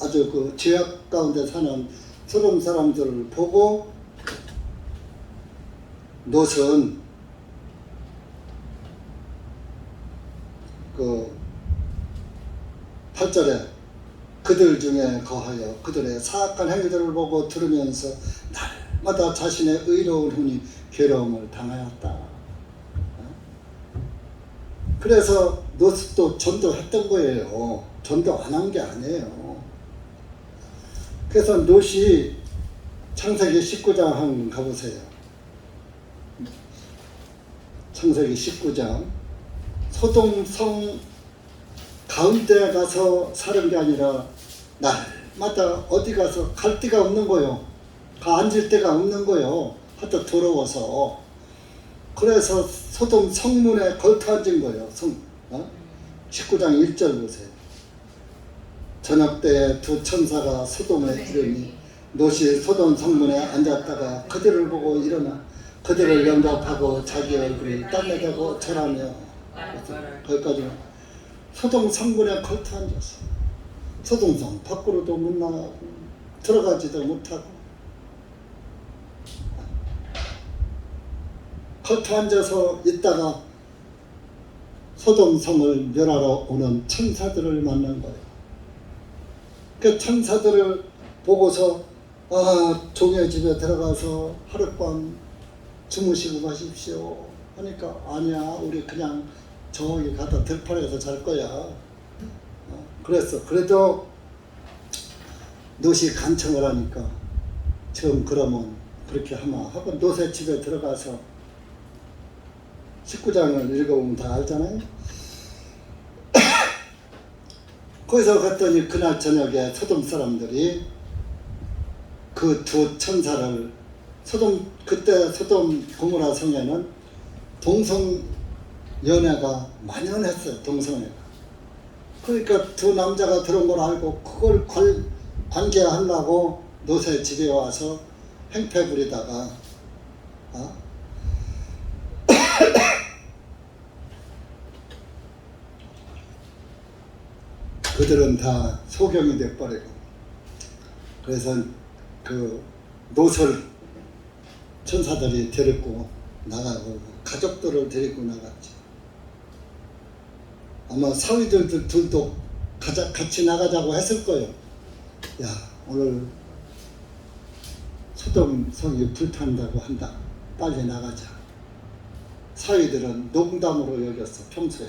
아주 그 죄악 가운데 사는 소돔 사람들을 보고 롯은 그 8절에 그들 중에 거하여 그들의 사악한 행위들을 보고 들으면서 날마다 자신의 의로운 hun이 괴로움을 당하였다. 그래서 롯도 전도했던 거예요. 전도 안 한 게 아니에요. 그래서 롯이 창세기 19장 한번 가보세요. 창세기 19장 소돔 성 가운데 가서 사는 게 아니라 날마다 어디 가서 갈 데가 없는 거요. 앉을 데가 없는 거요. 하도 더러워서. 그래서 소돔 성문에 걸터 앉은 거예요. 19장 1절 보세요. 저녁 때에 두 천사가 소돔에 이르니 롯이 소돔 성문에 앉았다가 그들을 보고 일어나 그들을 영접하고 자기 얼굴을 땀내대고 절하며 거기까지 소돔 성문에 걸터 앉았어. 소돔성 밖으로도 못 나가고 들어가지도 못하고 걸터 앉아서 있다가 소돔성을 멸하러 오는 천사들을 만난 거예요. 그 천사들을 보고서 종의 집에 들어가서 하룻밤 주무시고 가십시오 하니까 아니야 우리 그냥 저기 가다 들판에서 잘 거야. 그랬어. 그래도 롯이 간청을 하니까 지금 그러면 그렇게 하마 하고 롯의 집에 들어가서 19장을 읽어보면 다 알잖아요. 거기서 갔더니 그날 저녁에 소돔 사람들이 그 두 천사를 그때 소돔 고모라 성에는 동성 연애가 만연했어요. 동성애가. 그러니까 두 남자가 들어온 걸 알고 그걸 관계하려고 롯의 집에 와서 행패 부리다가 그들은 다 소경이 돼버리고 그래서 그 롯을 천사들이 데리고 나가고 가족들을 데리고 나갔지. 아마 사위들도 같이 나가자고 했을 거예요. 야 오늘 소돔 성이 불탄다고 한다. 빨리 나가자. 사위들은 농담으로 여겼어. 평소에.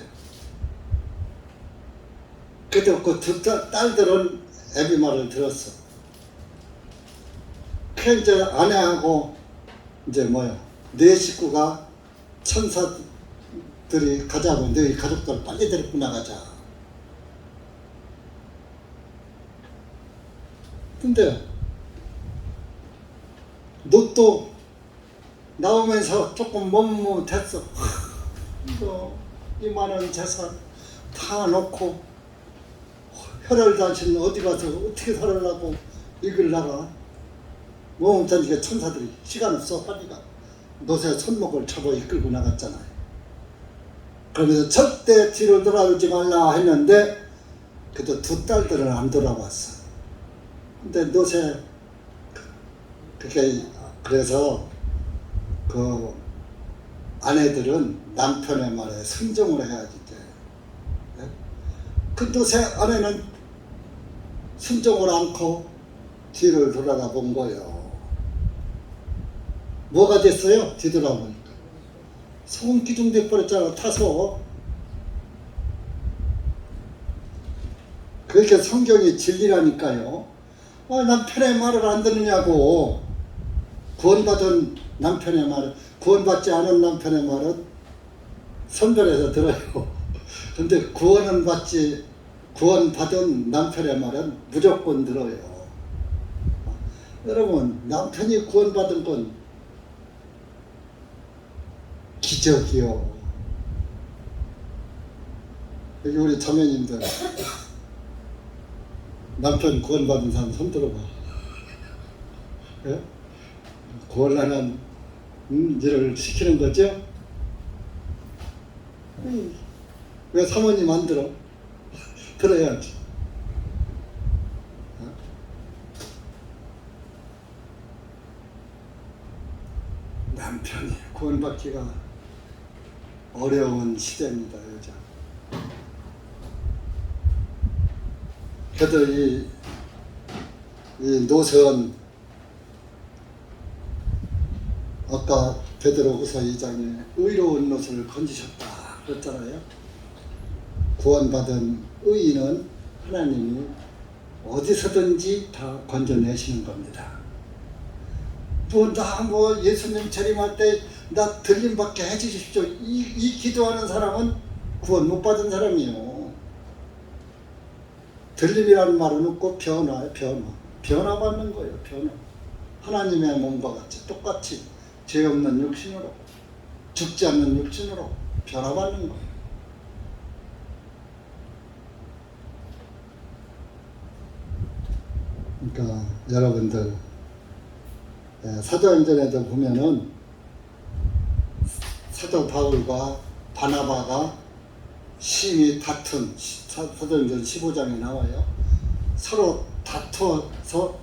그래도 그 두 딸들은 애비 말을 들었어. 그 이제 아내하고 이제 네 식구가 천사들이 가자고 너희 가족들 빨리 데리고 나가자. 근데 롯도 나오면서 조금 머뭇했어. 이 많은 재산 다 놓고 혈을 다신 어디 가서 어떻게 살으려고 이걸 나가. 머뭇하니까 천사들이 시간 없어 빨리 가. 롯의 손목을 잡아 이끌고 나갔잖아요. 그러면서 절대 뒤로 돌아오지 말라 했는데 그래도 두 딸들은 안 돌아왔어. 근데 롯의 그래서 그 아내들은 남편의 말에 순종을 해야지. 그 롯의 아내는 순종을 않고 뒤를 돌아본 거예요. 뭐가 됐어요? 뒤돌아보니까 소금 기둥 돼버렸잖아. 타서. 그렇게 성경이 진리라니까요. 남편의 말을 안 듣느냐고. 구원받은 남편의 말을, 구원받지 않은 남편의 말은 선별해서 들어요. 근데 구원받은 남편의 말은 무조건 들어요. 여러분, 남편이 구원받은 건 기적이요. 여기 우리 자매님들 남편 구원받은 사람 손 들어봐. 예? 곤란한 일을 시키는 거죠. 왜 사모님 안 들어? 들어야지. 남편이 구원받기가 어려운 시대입니다, 요즘. 그래도 이 노선, 아까 베드로후서 2장에 의로운 노선을 건지셨다 그랬잖아요. 구원받은 의인은 하나님이 어디서든지 다 건져내시는 겁니다. 나 예수님 재림할 때 나 들림받게 해주십시오. 이 기도하는 사람은 구원 못 받은 사람이에요. 들림이라는 말은 없고 변화예요. 변화 받는 거예요. 변화. 하나님의 몸과 같이 똑같이 죄 없는 육신으로, 죽지 않는 육신으로 변화 받는 거예요. 그러니까 여러분들 사도행전에도 보면은 사도 바울과 바나바가 심히 다툰, 사도행전 15장에 나와요. 서로 다투어서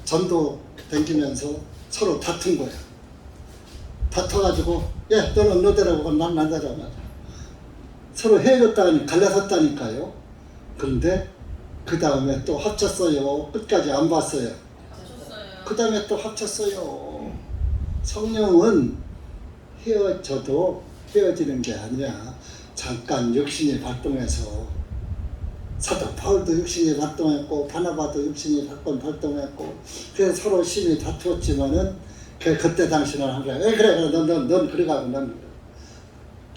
전도 댕기면서 서로 다툰 거야. 다퉈가지고 너는 너대라고 난 나대라고 말이야. 서로 갈라섰다니까요. 그런데 그 다음에 또 합쳤어요. 끝까지 안 봤어요. 그 다음에 또 합쳤어요. 성령은 헤어져도 헤어지는 게 아니라 잠깐 육신이 발동해서, 사도 바울도 육신이 발동했고 바나바도 육신이 발동했고, 그래서 서로 심히 다투었지만은 그때 당시는 한 거야. 그래 넌 그래가고 넌 그래.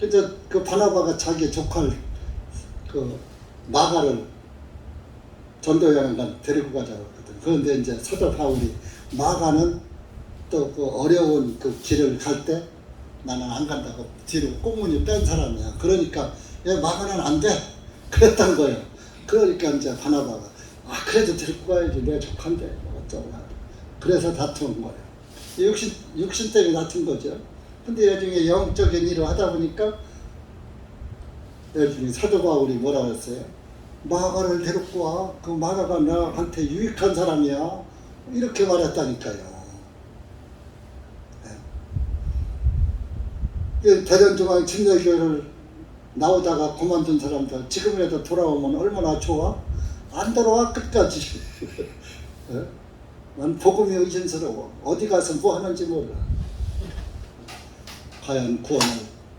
그래서 그 바나바가 자기 조카를 그 마가를 전도여행단 데리고 가자고 했거든. 그런데 이제 사도 바울이 마가는 또 그 어려운 그 길을 갈 때 나는 안 간다고 뒤로 꽁무니 뺀 사람이야. 그러니까 마가는 안 돼. 그랬던 거예요. 그러니까 이제 바나바가 그래도 데리고 가야지 내 조카인데 어쩌나. 그래서 다투는 거예요. 육신 때문에 다툰 거죠. 근데 나중에 영적인 일을 하다 보니까 나중에 사도 바울이 뭐라 그랬어요? 마가를 데리고 와. 그 마가가 나한테 유익한 사람이야. 이렇게 말했다니까요. 대전중앙 침례교회를 나오다가 그만둔 사람들 지금이라도 돌아오면 얼마나 좋아? 안 돌아와 끝까지. 난 복음이 의심스러워. 어디 가서 뭐 하는지 몰라. 과연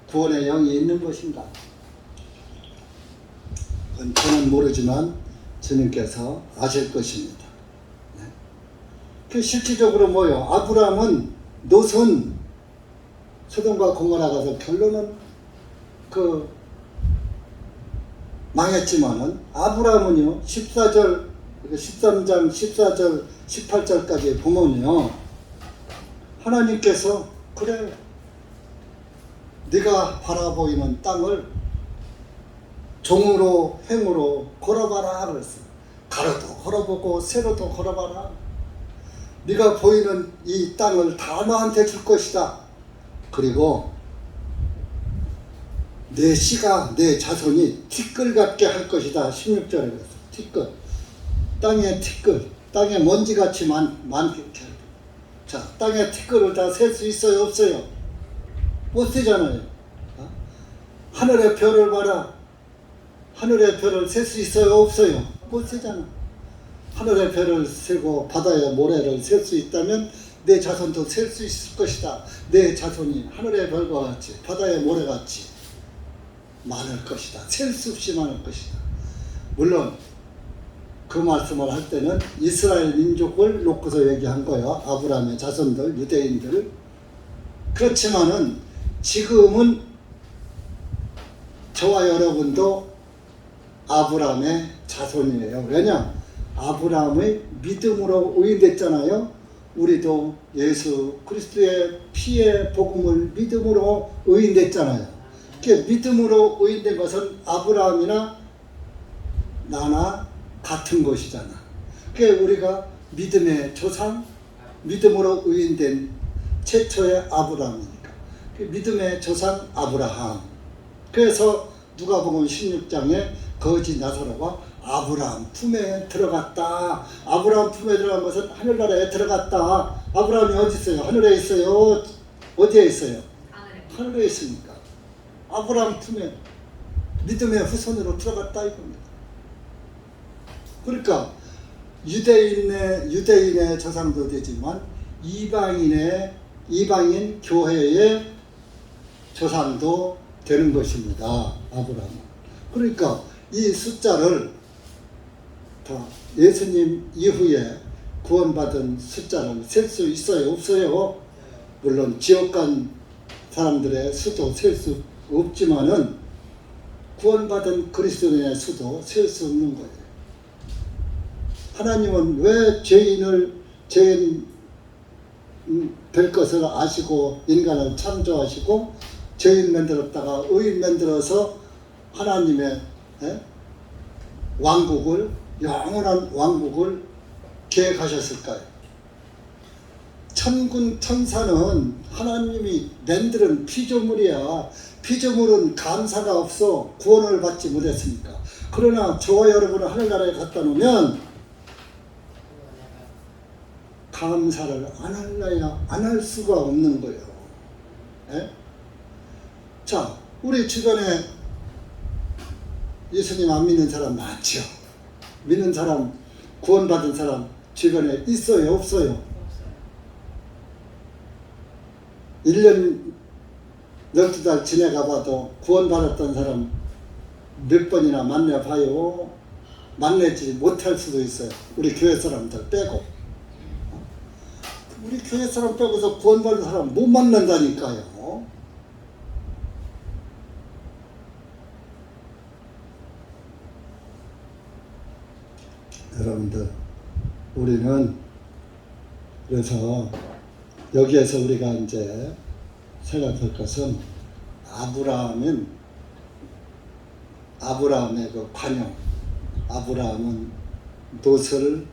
구원의 영이 있는 것인가? 그건 저는 모르지만 주님께서 아실 것입니다. 그 실질적으로 뭐요? 아브라함은 노선 소돔과 고모라 가서 결론은 망했지만은 아브라함은요 13장 14절 18절까지 보면요 하나님께서 그래 네가 바라보이는 땅을 종으로 행으로 걸어봐라 그랬어. 가로도 걸어보고 세로도 걸어봐라. 네가 보이는 이 땅을 다 너한테 줄 것이다. 그리고 내 씨가 내 자손이 티끌 같게 할 것이다. 16절에 그랬어. 티끌. 땅에 티끌. 땅에 먼지같이 많게. 자, 땅에 티끌을 다 셀 수 있어요? 없어요? 못 세잖아요. 하늘의 별을 봐라. 하늘의 별을 셀 수 있어요? 없어요? 못 세잖아. 하늘의 별을 세고 바다의 모래를 셀 수 있다면 내 자손도 셀 수 있을 것이다. 내 자손이 하늘의 별과 같이 바다의 모래같이 많을 것이다. 셀 수 없이 많을 것이다. 물론 그 말씀을 할 때는 이스라엘 민족을 놓고서 얘기한 거예요. 아브라함의 자손들, 유대인들. 그렇지만은 지금은 저와 여러분도 아브라함의 자손이에요. 왜냐? 아브라함의 믿음으로 의인됐잖아요. 우리도 예수 그리스도의 피의 복음을 믿음으로 의인됐잖아요. 믿음으로 의인된 것은 아브라함이나 나나 같은 것이잖아. 우리가 믿음의 조상, 믿음으로 의인된 최초의 아브라함이니까. 그 믿음의 조상 아브라함. 그래서 누가복음 16장에 거지 나사로가 아브라함 품에 들어갔다. 아브라함 품에 들어간 것은 하늘나라에 들어갔다. 아브라함이 어디 있어요? 하늘에 있어요? 어디에 있어요? 하늘에 있으니까 아브라함 품에 믿음의 후손으로 들어갔다 이겁니다. 그러니까 유대인의 조상도 되지만 이방인 교회의 조상도 되는 것입니다. 아브라함. 그러니까 이 숫자를 다 예수님 이후에 구원받은 숫자를 셀 수 있어요? 없어요? 물론 지옥 간 사람들의 수도 셀 수 없지만은 구원받은 그리스도인의 수도 셀 수 없는 거예요. 하나님은 왜 죄인 될 것을 아시고 인간을 창조하시고 죄인 만들었다가 의인 만들어서 하나님의 왕국을, 영원한 왕국을 계획하셨을까요? 천군 천사는 하나님이 만드는 피조물이야. 피조물은 감사가 없어 구원을 받지 못했으니까. 그러나 저와 여러분을 하늘나라에 갖다 놓으면 감사를 안 할 수가 없는 거예요. 에? 자, 우리 주변에 예수님 안 믿는 사람 많죠? 믿는 사람, 구원받은 사람 주변에 있어요? 없어요? 1년 12달 지내가 봐도 구원받았던 사람 몇 번이나 만나봐요? 만나지 못할 수도 있어요. 우리 교회 사람들 빼고. 우리 교회 사람 빼고서 구원받은 사람 못 만난다니까요. 여러분들, 우리는 그래서 여기에서 우리가 이제 생각할 것은 아브라함의 그 관용, 아브라함은 노설과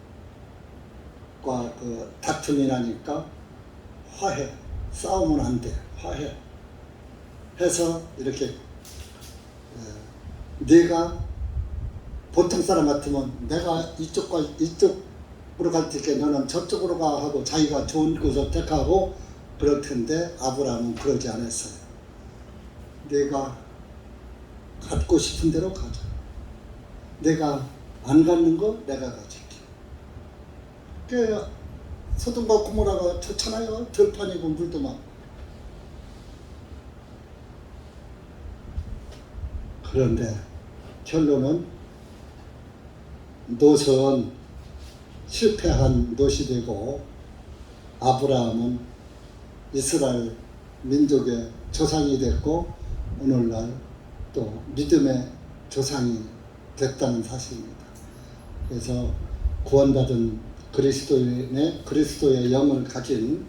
그 다툼이 나니까 화해, 싸우면 안 돼, 화해 해서 이렇게 네가 보통 사람 같으면 내가 이쪽으로 갈 테니까 너는 저쪽으로 가 하고 자기가 좋은 곳을 택하고 그럴 텐데 아브라함은 그러지 않았어요. 내가 갖고 싶은 대로 가자. 내가 안 갖는 거 내가 가질게. 그 소돔과 고모라가 좋잖아요. 들판이고 물도 많고. 그런데 결론은 롯은 실패한 롯이 되고 아브라함은 이스라엘 민족의 조상이 됐고 오늘날 또 믿음의 조상이 됐다는 사실입니다. 그래서 구원받은 그리스도의 영을 가진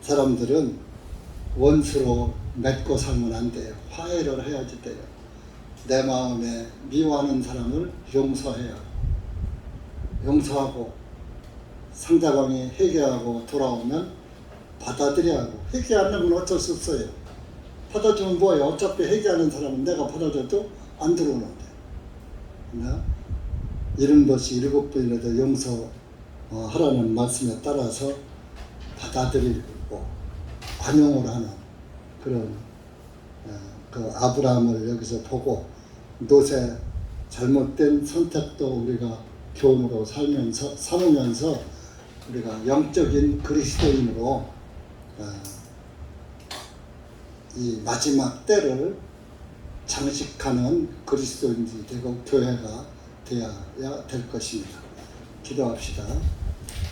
사람들은 원수로 맺고 살면 안 돼요. 화해를 해야지 돼요. 내 마음에 미워하는 사람을 용서하고 상대방이 회개하고 돌아오면 받아들여야 하고, 회개 안 하면 어쩔 수 없어요. 받아주면 뭐예요? 어차피 회개하는 사람은 내가 받아줘도 안 들어오는데. 그러나 70번씩 7번이라도 용서하라는 말씀에 따라서 받아들이고 관용을 하는 그런 그 아브라함을 여기서 보고 롯의 잘못된 선택도 우리가 교훈으로 삼으면서 우리가 영적인 그리스도인으로 이 마지막 때를 장식하는 그리스도인이 되고 교회가 되어야 될 것입니다. 기도합시다.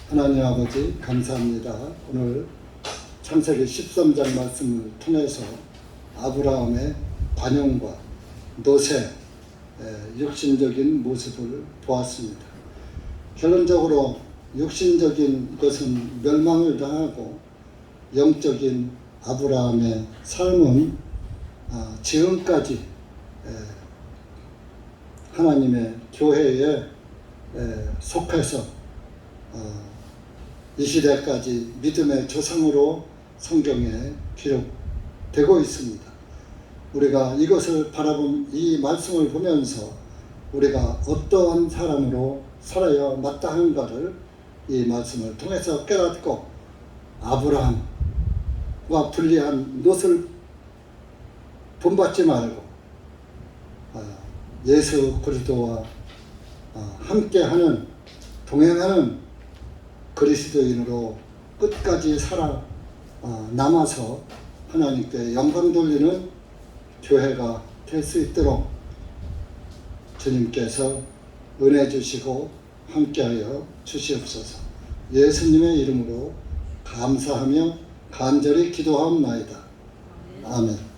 하나님 아버지 감사합니다. 오늘 창세기 13장 말씀을 통해서 아브라함의 관용과 롯의 육신적인 모습을 보았습니다. 결론적으로 육신적인 것은 멸망을 당하고 영적인 아브라함의 삶은 지금까지 하나님의 교회에 속해서 이 시대까지 믿음의 조상으로 성경에 기록되고 있습니다. 우리가 이것을 바라본 이 말씀을 보면서 우리가 어떠한 사람으로 살아야 마땅한가를 이 말씀을 통해서 깨닫고 아브라함과 분리한 롯을 본받지 말고 예수 그리스도와 함께하는 동행하는 그리스도인으로 끝까지 살아 남아서 하나님께 영광 돌리는 교회가 될 수 있도록 주님께서 은혜 주시고 함께하여 주시옵소서. 예수님의 이름으로 감사하며 간절히 기도하옵나이다. 아멘.